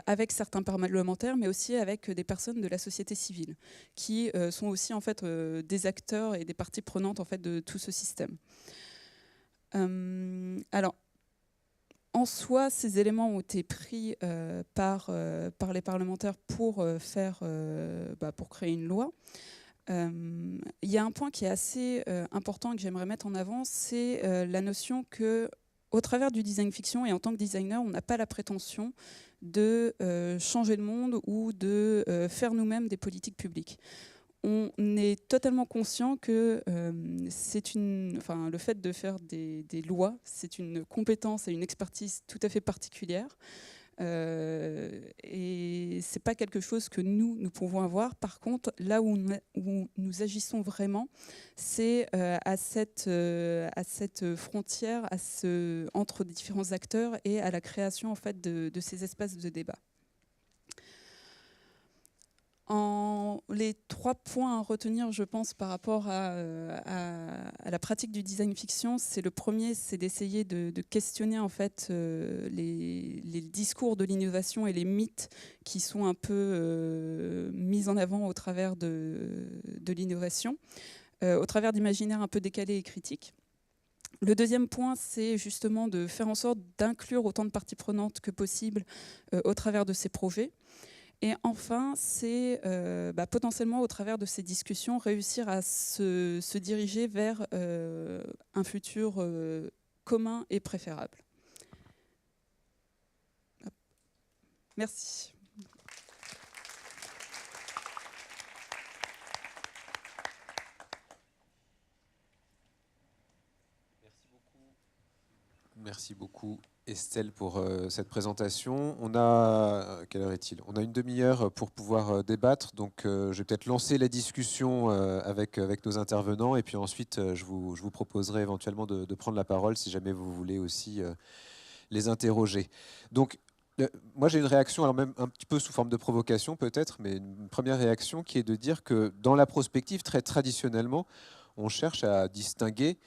avec certains parlementaires, mais aussi avec des personnes de la société civile, qui sont aussi en fait des acteurs et des parties prenantes en fait de tout ce système. Alors, en soi, ces éléments ont été pris par les parlementaires pour créer une loi. Il y a un point qui est assez important et que j'aimerais mettre en avant, c'est la notion que, au travers du design fiction et en tant que designer, on n'a pas la prétention de changer le monde ou de faire nous-mêmes des politiques publiques. On est totalement conscient que le fait de faire des lois, c'est une compétence et une expertise tout à fait particulière. Et c'est pas quelque chose que nous pouvons avoir. Par contre, là où nous agissons vraiment, c'est à cette frontière, entre différents acteurs et à la création en fait de ces espaces de débat. Les 3 points à retenir, je pense, par rapport à la pratique du design fiction, c'est le premier, c'est d'essayer de questionner en fait les discours de l'innovation et les mythes qui sont un peu mis en avant au travers de l'innovation, au travers d'imaginaires un peu décalés et critiques. Le deuxième point, c'est justement de faire en sorte d'inclure autant de parties prenantes que possible au travers de ces projets. Et enfin, c'est potentiellement, au travers de ces discussions, réussir à se diriger vers un futur commun et préférable. Merci. Merci beaucoup Estelle pour cette présentation. On a, quelle heure est-il ? On a une demi-heure pour pouvoir débattre, donc je vais peut-être lancer la discussion avec nos intervenants et puis ensuite je vous proposerai éventuellement de prendre la parole si jamais vous voulez aussi les interroger. Donc moi j'ai une réaction, alors même un petit peu sous forme de provocation peut-être, mais une première réaction qui est de dire que dans la prospective, très traditionnellement, on cherche à distinguer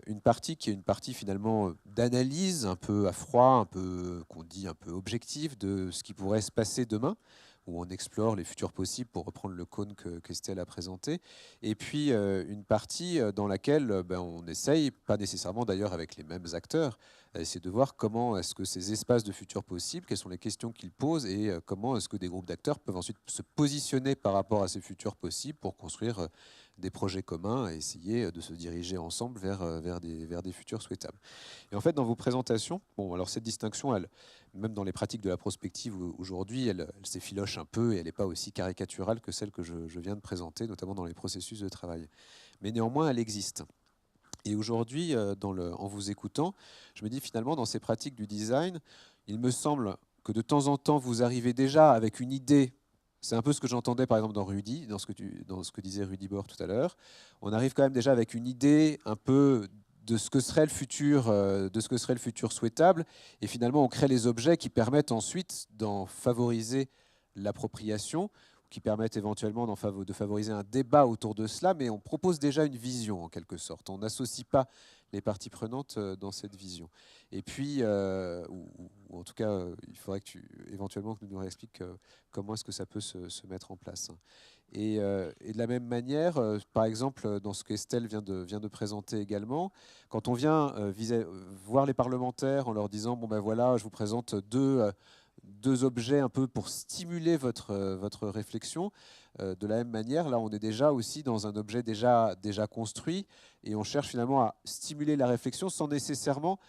une partie qui est une partie finalement d'analyse, un peu à froid, un peu qu'on dit un peu objective de ce qui pourrait se passer demain, où on explore les futurs possibles pour reprendre le cône qu'Estelle a présenté, et puis une partie dans laquelle on essaye, pas nécessairement d'ailleurs avec les mêmes acteurs, à essayer de voir comment est-ce que ces espaces de futurs possibles, quelles sont les questions qu'ils posent et comment est-ce que des groupes d'acteurs peuvent ensuite se positionner par rapport à ces futurs possibles pour construire des projets communs et essayer de se diriger ensemble vers des futurs souhaitables. Et en fait, dans vos présentations, bon, alors cette distinction, même dans les pratiques de la prospective aujourd'hui, elle s'effiloche un peu et elle n'est pas aussi caricaturale que celle que je viens de présenter, notamment dans les processus de travail. Mais néanmoins, elle existe. Et aujourd'hui, en vous écoutant, je me dis finalement, dans ces pratiques du design, il me semble que de temps en temps, vous arrivez déjà avec une idée. C'est un peu ce que j'entendais par exemple dans Rudy, dans ce que disait Rudy Bord tout à l'heure. On arrive quand même déjà avec une idée un peu de ce que serait le futur souhaitable, et finalement on crée les objets qui permettent ensuite d'en favoriser l'appropriation, qui permettent éventuellement de favoriser un débat autour de cela, mais on propose déjà une vision en quelque sorte. On n'associe pas les parties prenantes dans cette vision. Et puis, ou en tout cas, il faudrait éventuellement que tu nous réexpliques comment est-ce que ça peut se mettre en place. Et de la même manière, par exemple, dans ce qu'Estelle vient de présenter également, quand on vient voir les parlementaires en leur disant « bon ben voilà, je vous présente deux objets un peu pour stimuler votre réflexion », de la même manière, là on est déjà aussi dans un objet déjà construit et on cherche finalement à stimuler la réflexion sans nécessairement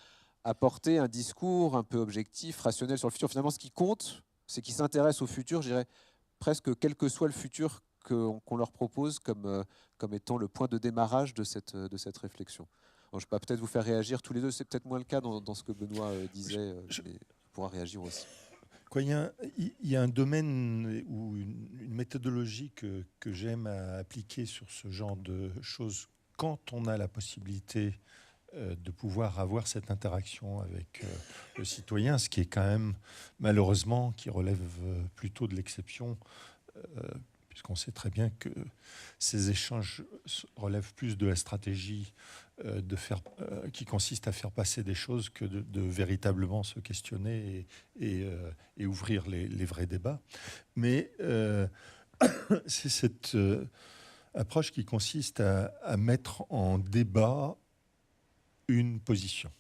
apporter un discours un peu objectif, rationnel sur le futur. Finalement, ce qui compte, c'est qu'ils s'intéressent au futur, je dirais, presque quel que soit le futur qu'on leur propose comme étant le point de démarrage de cette réflexion. Alors, je peux peut-être vous faire réagir tous les deux, c'est peut-être moins le cas dans ce que Benoît disait, mais il pourra réagir aussi. Il y a un domaine ou une méthodologie que j'aime appliquer sur ce genre de choses quand on a la possibilité de pouvoir avoir cette interaction avec le citoyen, ce qui est quand même malheureusement qui relève plutôt de l'exception, puisqu'on sait très bien que ces échanges relèvent plus de la stratégie qui consiste à faire passer des choses que de véritablement se questionner et ouvrir les vrais débats. Mais c'est cette approche qui consiste à mettre en débat une position.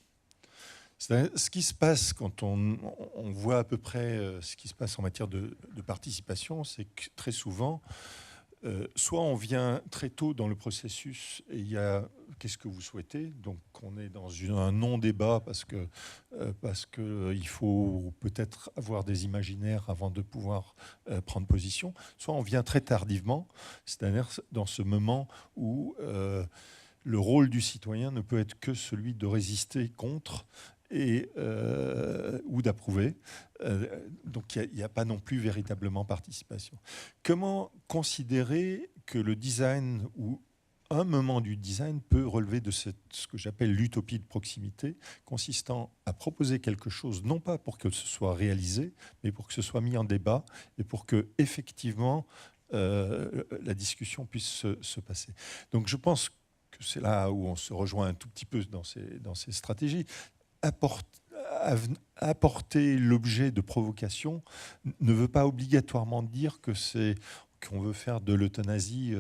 Ce qui se passe quand on voit à peu près ce qui se passe en matière de participation, c'est que très souvent, soit on vient très tôt dans le processus et il y a qu'est-ce que vous souhaitez, donc on est dans un non-débat parce que il faut peut-être avoir des imaginaires avant de pouvoir prendre position, soit on vient très tardivement, c'est-à-dire dans ce moment où le rôle du citoyen ne peut être que celui de résister contre ou d'approuver. Donc il n'y a pas non plus véritablement participation. Comment considérer que le design ou un moment du design peut relever de ce que j'appelle l'utopie de proximité, consistant à proposer quelque chose, non pas pour que ce soit réalisé, mais pour que ce soit mis en débat et pour que effectivement la discussion puisse se passer. Donc je pense que c'est là où on se rejoint un tout petit peu dans ces stratégies. Apporter l'objet de provocation ne veut pas obligatoirement dire qu'on veut faire de l'euthanasie.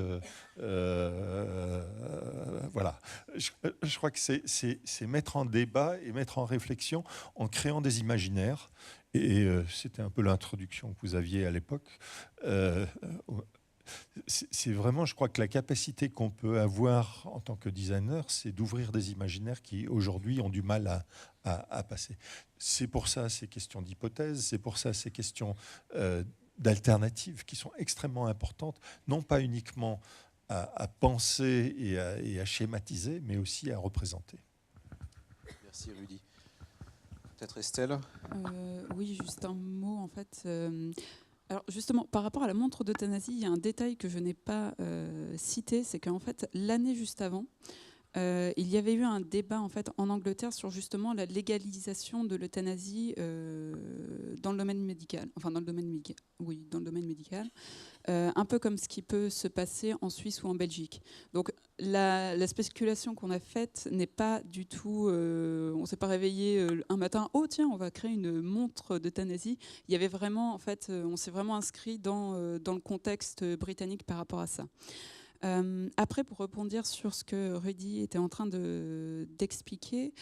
Voilà. Je crois que c'est mettre en débat et mettre en réflexion en créant des imaginaires. Et c'était un peu l'introduction que vous aviez à l'époque. C'est vraiment, je crois que la capacité qu'on peut avoir en tant que designer, c'est d'ouvrir des imaginaires qui aujourd'hui ont du mal à passer. C'est pour ça ces questions d'hypothèses, c'est pour ça ces questions d'alternatives qui sont extrêmement importantes, non pas uniquement à penser et à schématiser, mais aussi à représenter. Merci Rudy. Peut-être Estelle. Oui, juste un mot en fait. Alors justement, par rapport à la montre d'euthanasie, il y a un détail que je n'ai pas cité, c'est qu'en fait, l'année juste avant, il y avait eu un débat en fait en Angleterre sur justement la légalisation de l'euthanasie dans le domaine médical, enfin dans le domaine médical, oui, dans le domaine médical, un peu comme ce qui peut se passer en Suisse ou en Belgique. Donc la spéculation qu'on a faite n'est pas du tout, on s'est pas réveillé un matin, oh tiens, on va créer une montre d'euthanasie. Il y avait vraiment, en fait, on s'est vraiment inscrit dans le contexte britannique par rapport à ça. Après, pour rebondir sur ce que Rudy était en train d'expliquer,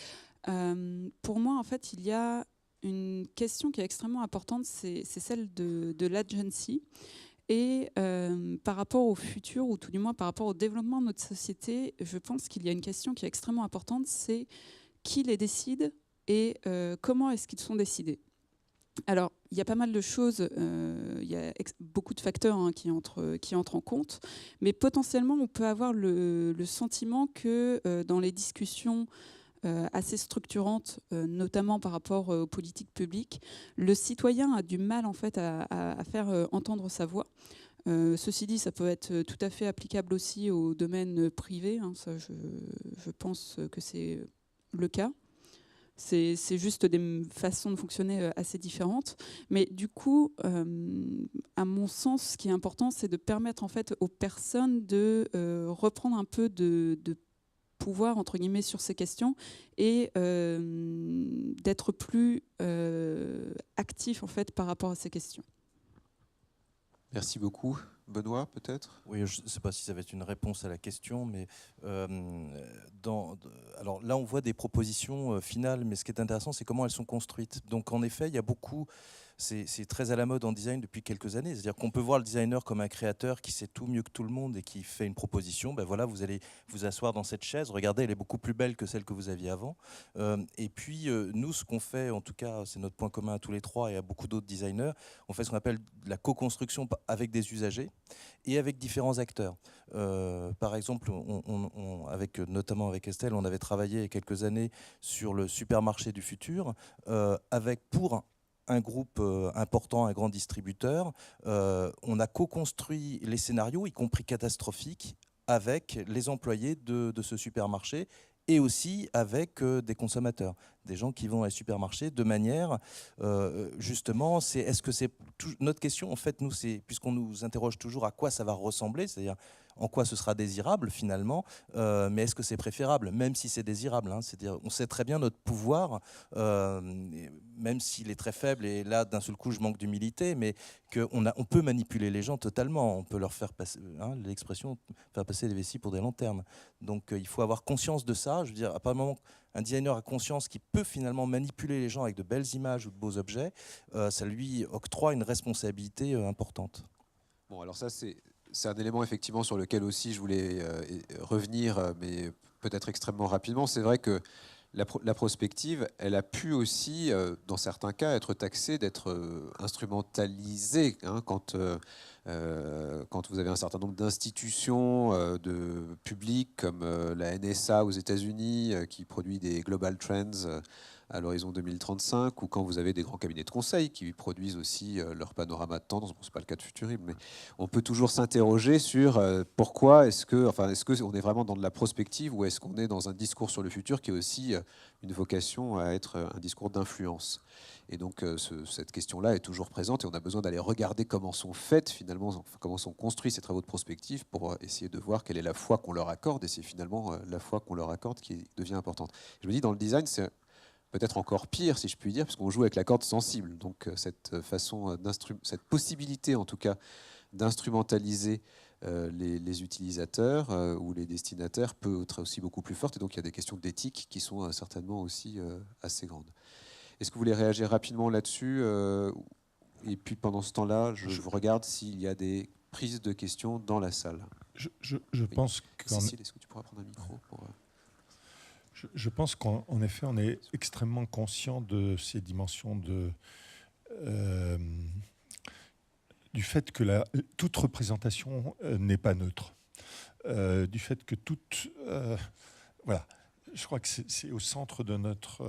pour moi, en fait, il y a une question qui est extrêmement importante, c'est celle de l'agency. Et par rapport au futur, ou tout du moins par rapport au développement de notre société, je pense qu'il y a une question qui est extrêmement importante, c'est qui les décide et comment est-ce qu'ils sont décidés. Alors, il y a pas mal de choses, il y a beaucoup de facteurs qui entrent en compte, mais potentiellement, on peut avoir le sentiment que dans les discussions assez structurantes, notamment par rapport aux politiques publiques, le citoyen a du mal en fait à faire entendre sa voix. Ceci dit, ça peut être tout à fait applicable aussi au domaine privé, ça, je pense que c'est le cas. C'est juste des façons de fonctionner assez différentes. Mais du coup, à mon sens, ce qui est important, c'est de permettre en fait aux personnes de reprendre un peu de pouvoir, entre guillemets, sur ces questions et d'être plus actifs en fait, par rapport à ces questions. Merci beaucoup. Benoît, peut-être ? Oui, je ne sais pas si ça va être une réponse à la question, mais alors là, on voit des propositions finales, mais ce qui est intéressant, c'est comment elles sont construites. Donc, en effet, il y a beaucoup... C'est très à la mode en design depuis quelques années. C'est-à-dire qu'on peut voir le designer comme un créateur qui sait tout mieux que tout le monde et qui fait une proposition. Ben voilà, vous allez vous asseoir dans cette chaise. Regardez, elle est beaucoup plus belle que celle que vous aviez avant. Et puis, nous, ce qu'on fait, en tout cas, c'est notre point commun à tous les trois et à beaucoup d'autres designers, on fait ce qu'on appelle la co-construction avec des usagers et avec différents acteurs. Par exemple, notamment avec Estelle, on avait travaillé il y a quelques années sur le supermarché du futur, pour un groupe important, un grand distributeur. On a co-construit les scénarios, y compris catastrophiques, avec les employés de ce supermarché et aussi avec des consommateurs, des gens qui vont à un supermarché de manière, justement, est-ce que c'est notre question, en fait, nous, c'est puisqu'on nous interroge toujours à quoi ça va ressembler, c'est-à-dire en quoi ce sera désirable finalement, mais est-ce que c'est préférable, même si c'est désirable, c'est-à-dire on sait très bien notre pouvoir, même s'il est très faible, et là d'un seul coup je manque d'humilité, mais on peut manipuler les gens totalement, on peut leur faire passer, l'expression, faire passer des vessies pour des lanternes. Donc il faut avoir conscience de ça, je veux dire, à partir du moment un designer a conscience qu'il peut finalement manipuler les gens avec de belles images ou de beaux objets, ça lui octroie une responsabilité importante. Bon, alors ça, c'est un élément effectivement sur lequel aussi je voulais revenir, mais peut-être extrêmement rapidement. C'est vrai que la prospective, elle a pu aussi, dans certains cas, être taxée d'être instrumentalisée, quand vous avez un certain nombre d'institutions publiques comme la NSA aux États-Unis qui produit des Global Trends à l'horizon 2035, ou quand vous avez des grands cabinets de conseil qui produisent aussi leur panorama de tendance. Bon, ce n'est pas le cas de Futurible, mais on peut toujours s'interroger sur pourquoi est-ce qu'on est vraiment dans de la prospective ou est-ce qu'on est dans un discours sur le futur qui est aussi une vocation à être un discours d'influence. Et donc cette question-là est toujours présente et on a besoin d'aller regarder comment sont faites finalement, enfin, comment sont construits ces travaux de prospective pour essayer de voir quelle est la foi qu'on leur accorde et c'est finalement la foi qu'on leur accorde qui devient importante. Je me dis dans le design, c'est peut-être encore pire, si je puis dire, parce qu'on joue avec la corde sensible. Donc cette façon, cette possibilité, en tout cas, d'instrumentaliser les utilisateurs ou les destinataires peut être aussi beaucoup plus forte. Et donc il y a des questions d'éthique qui sont certainement aussi assez grandes. Est-ce que vous voulez réagir rapidement là-dessus et puis pendant ce temps-là, je regarde s'il y a des prises de questions dans la salle. Je pense que... Cécile, est-ce que tu pourras prendre un micro pour... Je pense qu'en effet, on est extrêmement conscient de ces dimensions du fait que toute représentation n'est pas neutre, du fait que voilà, je crois que c'est au centre de notre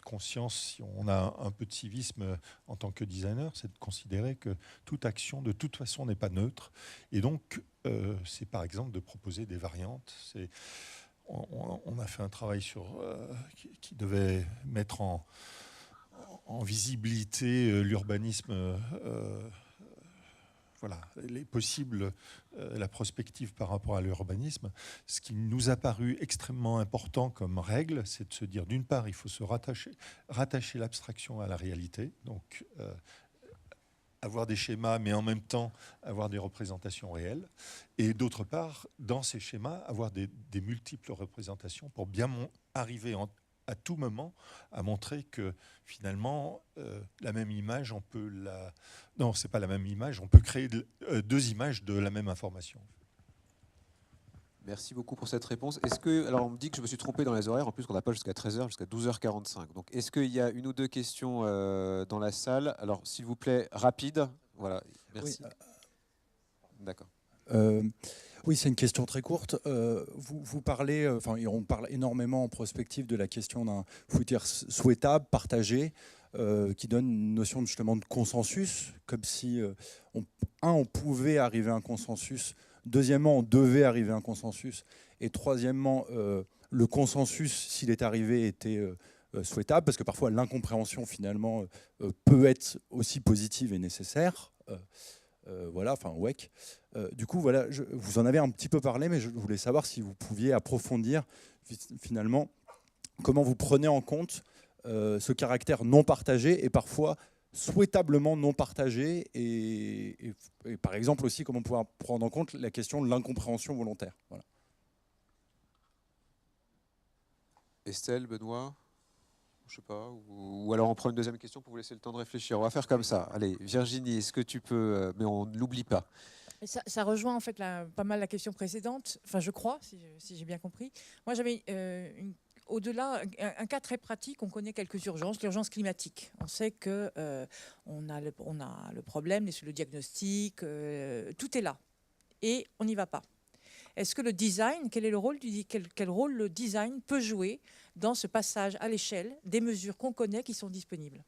conscience. Si on a un peu de civisme en tant que designer, c'est de considérer que toute action, de toute façon, n'est pas neutre. Et donc, c'est par exemple de proposer des variantes. On a fait un travail qui devait mettre en visibilité l'urbanisme, voilà, les possibles, la prospective par rapport à l'urbanisme. Ce qui nous a paru extrêmement important comme règle, c'est de se dire, d'une part, il faut se rattacher l'abstraction à la réalité, donc avoir des schémas, mais en même temps avoir des représentations réelles. Et d'autre part, dans ces schémas, avoir des multiples représentations pour bien arriver à tout moment à montrer que finalement, la même image, on peut la... Non, c'est pas la même image, on peut créer deux images de la même information. Merci beaucoup pour cette réponse. Alors on me dit que je me suis trompé dans les horaires, en plus qu'on n'a pas jusqu'à 13h, jusqu'à 12h45. Donc est-ce qu'il y a une ou deux questions dans la salle? Alors s'il vous plaît, rapide. Voilà, merci. Oui. D'accord. Oui, c'est une question très courte. Vous parlez, on parle énormément en prospective de la question d'un futur souhaitable, partagé, qui donne une notion justement de consensus, comme si on pouvait arriver à un consensus. Deuxièmement, on devait arriver à un consensus. Et troisièmement, le consensus, s'il est arrivé, était souhaitable, parce que parfois l'incompréhension, finalement, peut être aussi positive et nécessaire. Voilà, enfin, WEC. Du coup, voilà, vous en avez un petit peu parlé, mais je voulais savoir si vous pouviez approfondir, finalement, comment vous prenez en compte ce caractère non partagé et parfois souhaitablement non partagé et par exemple aussi comment pouvoir prendre en compte la question de l'incompréhension volontaire. Voilà. Estelle, Benoît, je sais pas, ou alors on prend une deuxième question pour vous laisser le temps de réfléchir. On va faire comme ça. Allez, Virginie, est-ce que tu peux, mais on ne l'oublie pas. Ça rejoint en fait pas mal la question précédente, enfin je crois, si j'ai bien compris. Moi j'avais au-delà, un cas très pratique, on connaît quelques urgences, l'urgence climatique. On sait que on a le problème, le diagnostic, tout est là. Et on n'y va pas. Est-ce que le design, quel rôle le design peut jouer dans ce passage à l'échelle des mesures qu'on connaît qui sont disponibles ?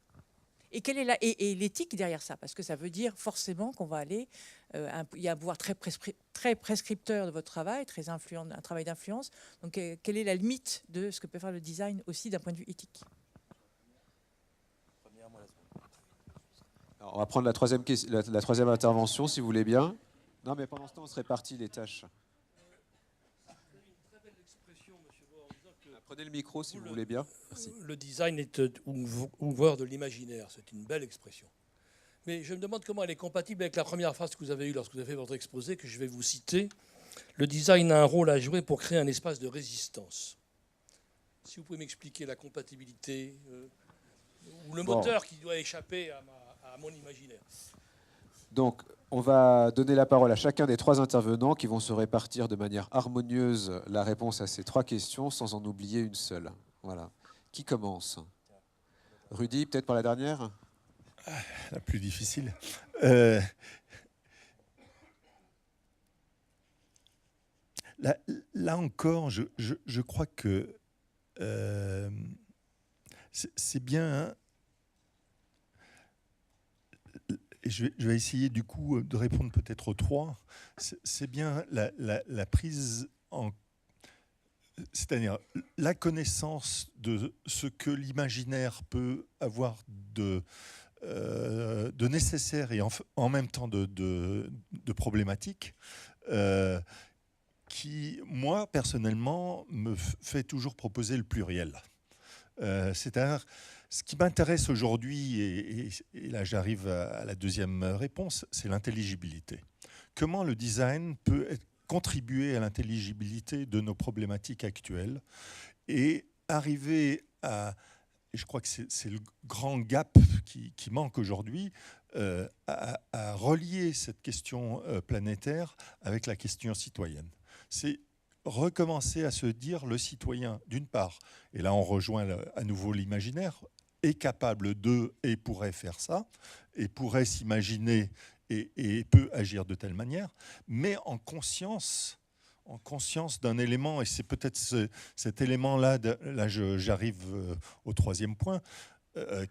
Et quelle est et l'éthique derrière ça? Parce que ça veut dire forcément qu'on va aller... il y a un pouvoir très prescripteur de votre travail, très influent, un travail d'influence. Donc, quelle est la limite de ce que peut faire le design aussi d'un point de vue éthique? Alors, on va prendre la troisième intervention, si vous voulez bien. Non, mais pendant ce temps, on se répartit les tâches. Prenez le micro, si vous voulez bien. Merci. Le design est ouvreur de l'imaginaire. C'est une belle expression. Mais je me demande comment elle est compatible avec la première phrase que vous avez eue lorsque vous avez fait votre exposé, que je vais vous citer. Le design a un rôle à jouer pour créer un espace de résistance. Si vous pouvez m'expliquer la compatibilité ou le moteur qui doit échapper à mon imaginaire. Donc, on va donner la parole à chacun des trois intervenants qui vont se répartir de manière harmonieuse la réponse à ces trois questions sans en oublier une seule. Voilà. Qui commence? Rudy, peut-être par la dernière? La plus difficile. Là encore, je crois que c'est bien. Et je vais essayer du coup de répondre peut-être aux trois. C'est bien la prise en... C'est-à-dire la connaissance de ce que l'imaginaire peut avoir de nécessaire et en même temps de problématique, qui, moi, personnellement, me fait toujours proposer le pluriel. C'est-à-dire, ce qui m'intéresse aujourd'hui, et là j'arrive à la deuxième réponse, c'est l'intelligibilité. Comment le design peut contribuer à l'intelligibilité de nos problématiques actuelles et arriver à... Et je crois que c'est le grand gap qui manque aujourd'hui, à relier cette question planétaire avec la question citoyenne. C'est recommencer à se dire le citoyen, d'une part, et là on rejoint à nouveau l'imaginaire, est capable de et pourrait faire ça, et pourrait s'imaginer et peut agir de telle manière, mais en conscience d'un élément, et c'est peut-être cet élément-là, là j'arrive au troisième point,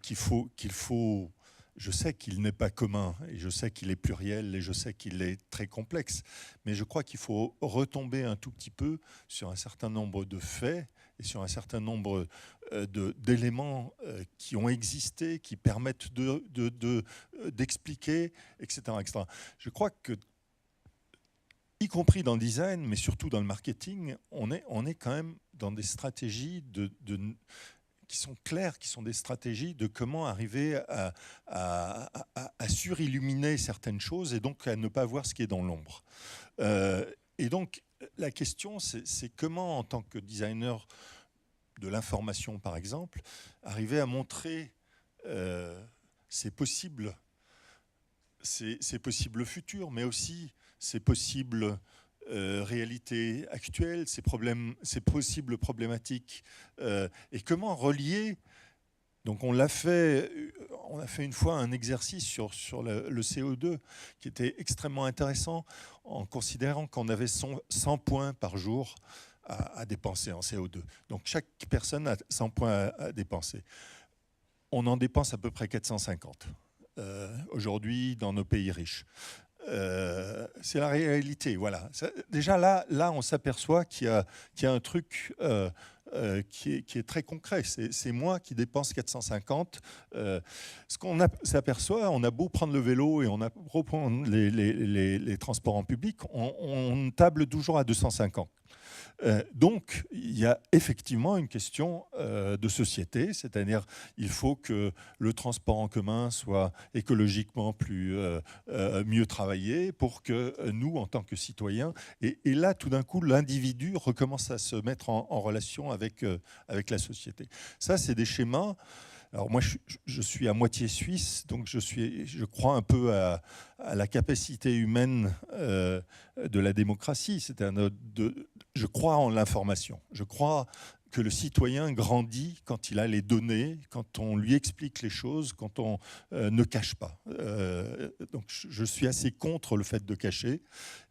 qu'il faut, je sais qu'il n'est pas commun, et je sais qu'il est pluriel, et je sais qu'il est très complexe, mais je crois qu'il faut retomber un tout petit peu sur un certain nombre de faits, et sur un certain nombre d'éléments qui ont existé, qui permettent d'expliquer, etc., etc. Je crois que, y compris dans le design, mais surtout dans le marketing, on est quand même dans des stratégies qui sont claires, qui sont des stratégies de comment arriver à surilluminer certaines choses et donc à ne pas voir ce qui est dans l'ombre. Et donc, la question, c'est comment, en tant que designer de l'information, par exemple, arriver à montrer ces possibles futurs, mais aussi ces possibles réalités actuelles, ces possibles problématiques, et comment relier. Donc on a fait une fois un exercice sur le CO2 qui était extrêmement intéressant, en considérant qu'on avait 100 points par jour à dépenser en CO2. Donc chaque personne a 100 points à dépenser. On en dépense à peu près 450 aujourd'hui dans nos pays riches. C'est la réalité, voilà. Déjà là on s'aperçoit qu'il y a un truc qui est très concret. C'est moi qui dépense 450. Ce qu'on s'aperçoit, on a beau prendre le vélo et on a beau prendre les transports en public, on table toujours à 250. Donc, il y a effectivement une question de société, c'est-à-dire il faut que le transport en commun soit écologiquement mieux travaillé pour que nous, en tant que citoyens, et là, tout d'un coup, l'individu recommence à se mettre en relation avec la société. Ça, c'est des schémas. Alors moi, je suis à moitié suisse, donc je crois un peu à la capacité humaine de la démocratie. Je crois en l'information. Je crois que le citoyen grandit quand il a les données, quand on lui explique les choses, quand on ne cache pas. Donc je suis assez contre le fait de cacher,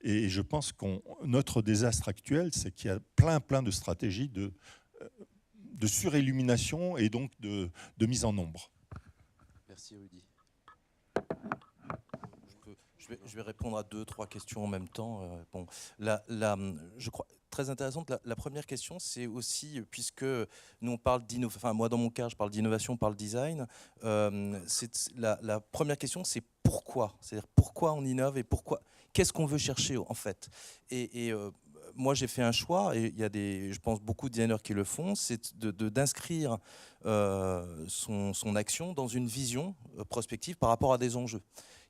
et je pense que notre désastre actuel, c'est qu'il y a plein de stratégies de surillumination et donc de mise en ombre. Merci Rudy. Je vais répondre à 2-3 questions en même temps. Bon, je crois très intéressante. La première question, c'est aussi, puisque nous on parle d'innovation, enfin moi dans mon cas je parle d'innovation par le design, la première question c'est pourquoi ? C'est-à-dire pourquoi on innove et qu'est-ce qu'on veut chercher en fait ? Moi, j'ai fait un choix, et il y a je pense, beaucoup de designers qui le font, c'est d'inscrire son action dans une vision prospective par rapport à des enjeux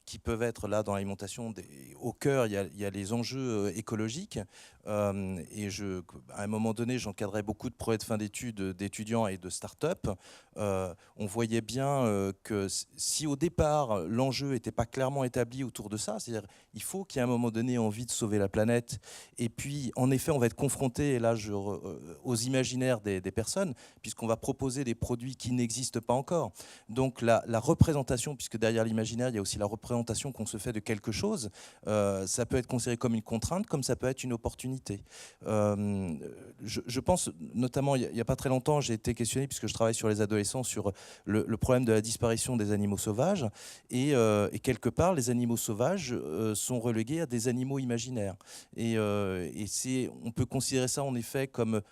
qui peuvent être là dans l'alimentation. Au cœur, il y a les enjeux écologiques. Et à un moment donné, j'encadrais beaucoup de projets de fin d'études d'étudiants et de start-up. On voyait bien que si au départ, l'enjeu n'était pas clairement établi autour de ça, c'est-à-dire il faut qu'il y ait à un moment donné envie de sauver la planète. Et puis, en effet, on va être confronté, et là, aux imaginaires des personnes, puisqu'on va proposer des produits qui n'existent pas encore. Donc, la représentation, puisque derrière l'imaginaire, il y a aussi la représentation représentation qu'on se fait de quelque chose, ça peut être considéré comme une contrainte, comme ça peut être une opportunité. Je pense, notamment, il n'y a pas très longtemps, j'ai été questionné, puisque je travaille sur les adolescents, sur le problème de la disparition des animaux sauvages. Et quelque part, les animaux sauvages sont relégués à des animaux imaginaires. Et on peut considérer ça, en effet, comme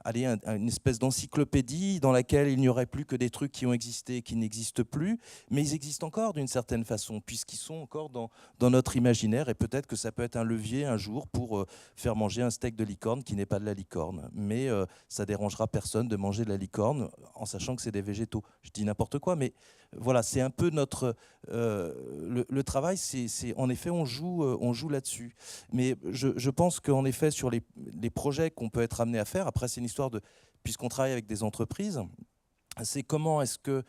une espèce d'encyclopédie dans laquelle il n'y aurait plus que des trucs qui ont existé et qui n'existent plus, mais ils existent encore d'une certaine façon, puisqu'ils sont encore dans notre imaginaire, et peut-être que ça peut être un levier un jour pour faire manger un steak de licorne qui n'est pas de la licorne. Mais ça dérangera personne de manger de la licorne en sachant que c'est des végétaux. Je dis n'importe quoi, mais voilà, c'est un peu notre... le travail, c'est en effet, on joue là-dessus. Mais je pense qu'en effet, sur les projets qu'on peut être amené à faire, après c'est une histoire de... Puisqu'on travaille avec des entreprises, c'est comment est-ce que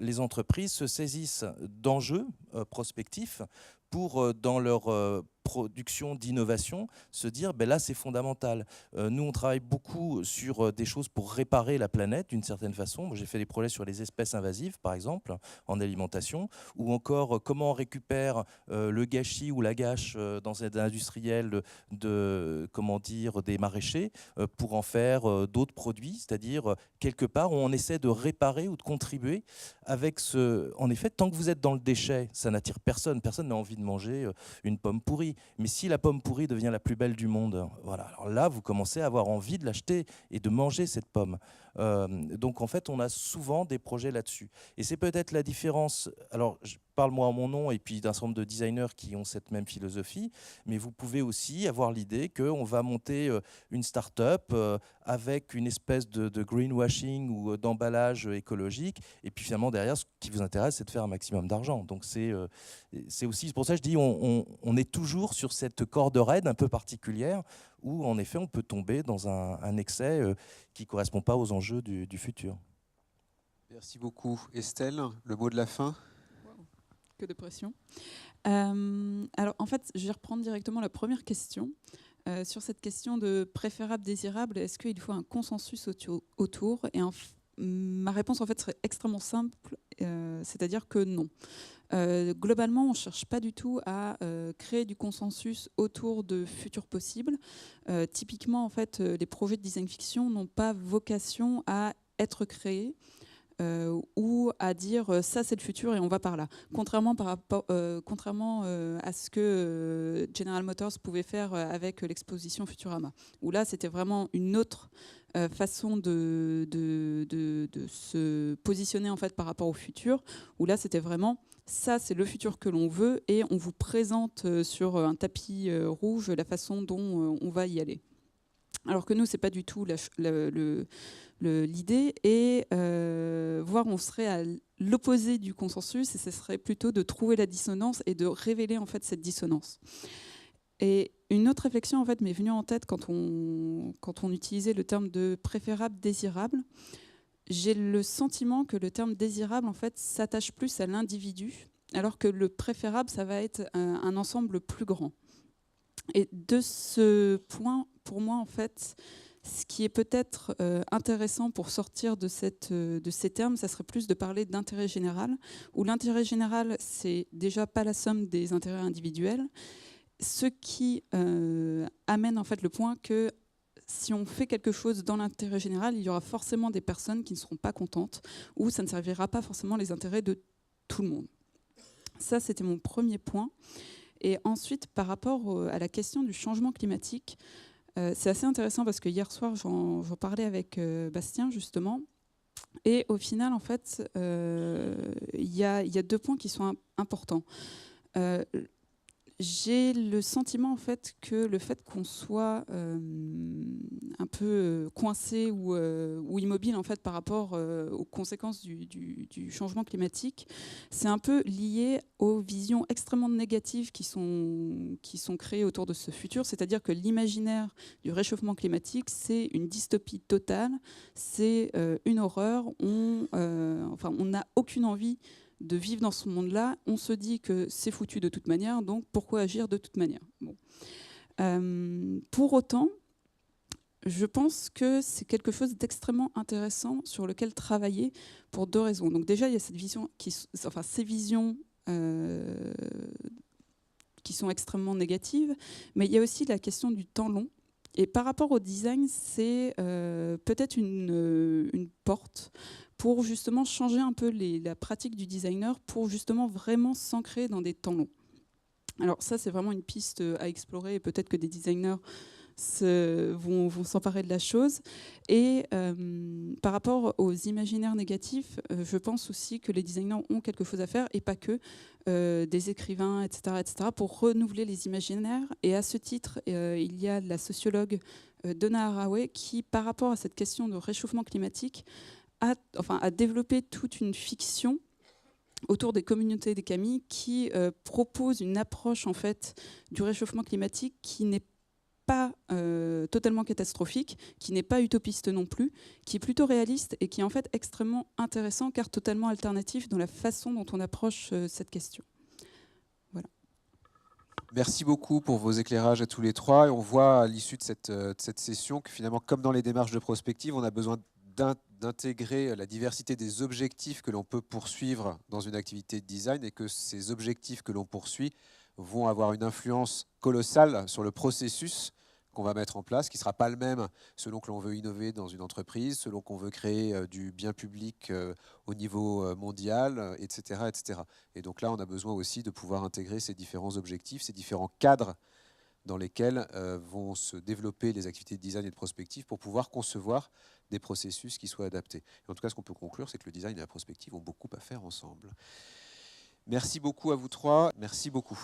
les entreprises se saisissent d'enjeux prospectifs pour, dans leur production d'innovation, se dire ben là c'est fondamental. Nous on travaille beaucoup sur des choses pour réparer la planète d'une certaine façon. J'ai fait des projets sur les espèces invasives par exemple en alimentation, ou encore comment on récupère le gâchis ou la gâche dans un industriel des maraîchers pour en faire d'autres produits, c'est-à-dire quelque part où on essaie de réparer ou de contribuer avec ce... En effet, tant que vous êtes dans le déchet, ça n'attire personne. Personne n'a envie de manger une pomme pourrie. Mais si la pomme pourrie devient la plus belle du monde, voilà, alors là, vous commencez à avoir envie de l'acheter et de manger cette pomme. Donc en fait, on a souvent des projets là-dessus. Et c'est peut-être la différence. Alors, je parle moi en mon nom et puis d'un certain nombre de designers qui ont cette même philosophie, mais vous pouvez aussi avoir l'idée qu'on va monter une start-up avec une espèce de greenwashing ou d'emballage écologique, et puis finalement derrière, ce qui vous intéresse, c'est de faire un maximum d'argent. Donc c'est aussi, c'est pour ça que je dis, on est toujours sur cette corde raide un peu particulière, où en effet on peut tomber dans un excès qui ne correspond pas aux enjeux du futur. Merci beaucoup. Estelle, le mot de la fin? Que de pression. Alors en fait, je vais reprendre directement la première question. Sur cette question de préférable, désirable, est-ce qu'il faut un consensus autour? Et ma réponse en fait serait extrêmement simple, c'est-à-dire que non. Globalement, on ne cherche pas du tout à créer du consensus autour de futurs possibles. Typiquement, en fait, les projets de design fiction n'ont pas vocation à être créés ou à dire ça c'est le futur et on va par là. Contrairement à ce que General Motors pouvait faire avec l'exposition Futurama, où là c'était vraiment une autre façon de se positionner en fait par rapport au futur, où là c'était vraiment ça c'est le futur que l'on veut et on vous présente sur un tapis rouge la façon dont on va y aller. Alors que nous, c'est pas du tout l'idée, et voire on serait à l'opposé du consensus, et ce serait plutôt de trouver la dissonance et de révéler en fait cette dissonance. Et une autre réflexion en fait m'est venue en tête quand on utilisait le terme de préférable, désirable. J'ai le sentiment que le terme désirable en fait s'attache plus à l'individu, alors que le préférable, ça va être un ensemble plus grand. Et de ce point, pour moi, en fait, ce qui est peut-être intéressant pour sortir de ces termes, ça serait plus de parler d'intérêt général, où l'intérêt général, c'est déjà pas la somme des intérêts individuels, ce qui amène en fait le point que si on fait quelque chose dans l'intérêt général, il y aura forcément des personnes qui ne seront pas contentes, ou ça ne servira pas forcément les intérêts de tout le monde. Ça, c'était mon premier point. Et ensuite, par rapport à la question du changement climatique, c'est assez intéressant parce que hier soir, j'en parlais avec Bastien, justement. Et au final, en fait, il y a 2 points qui sont importants. J'ai le sentiment en fait que le fait qu'on soit un peu coincé ou immobile en fait par rapport aux conséquences du changement climatique, c'est un peu lié aux visions extrêmement négatives qui sont créées autour de ce futur. C'est-à-dire que l'imaginaire du réchauffement climatique, c'est une dystopie totale, c'est une horreur. On n'a aucune envie de vivre dans ce monde-là, on se dit que c'est foutu de toute manière, donc pourquoi agir de toute manière? Bon. Pour autant, je pense que c'est quelque chose d'extrêmement intéressant sur lequel travailler pour 2 raisons. Donc déjà, il y a cette vision ces visions extrêmement négatives, mais il y a aussi la question du temps long. Et par rapport au design, c'est peut-être une porte pour justement changer un peu la pratique du designer, pour justement vraiment s'ancrer dans des temps longs. Alors ça, c'est vraiment une piste à explorer, et peut-être que des designers vont s'emparer de la chose. Et par rapport aux imaginaires négatifs, je pense aussi que les designers ont quelque chose à faire, et pas que des écrivains, etc., pour renouveler les imaginaires. Et à ce titre, il y a la sociologue Donna Haraway qui, par rapport à cette question de réchauffement climatique, a développé toute une fiction autour des communautés des Kami qui propose une approche en fait du réchauffement climatique qui n'est pas totalement catastrophique, qui n'est pas utopiste non plus, qui est plutôt réaliste et qui est en fait extrêmement intéressant car totalement alternatif dans la façon dont on approche cette question. Voilà. Merci beaucoup pour vos éclairages à tous les trois. Et on voit à l'issue de cette session que finalement, comme dans les démarches de prospective, on a besoin d'intégrer la diversité des objectifs que l'on peut poursuivre dans une activité de design, et que ces objectifs que l'on poursuit vont avoir une influence colossale sur le processus qu'on va mettre en place, qui ne sera pas le même selon que l'on veut innover dans une entreprise, selon qu'on veut créer du bien public au niveau mondial, etc., etc. Et donc là, on a besoin aussi de pouvoir intégrer ces différents objectifs, ces différents cadres dans lesquels vont se développer les activités de design et de prospective pour pouvoir concevoir des processus qui soient adaptés. Et en tout cas, ce qu'on peut conclure, c'est que le design et la prospective ont beaucoup à faire ensemble. Merci beaucoup à vous trois. Merci beaucoup.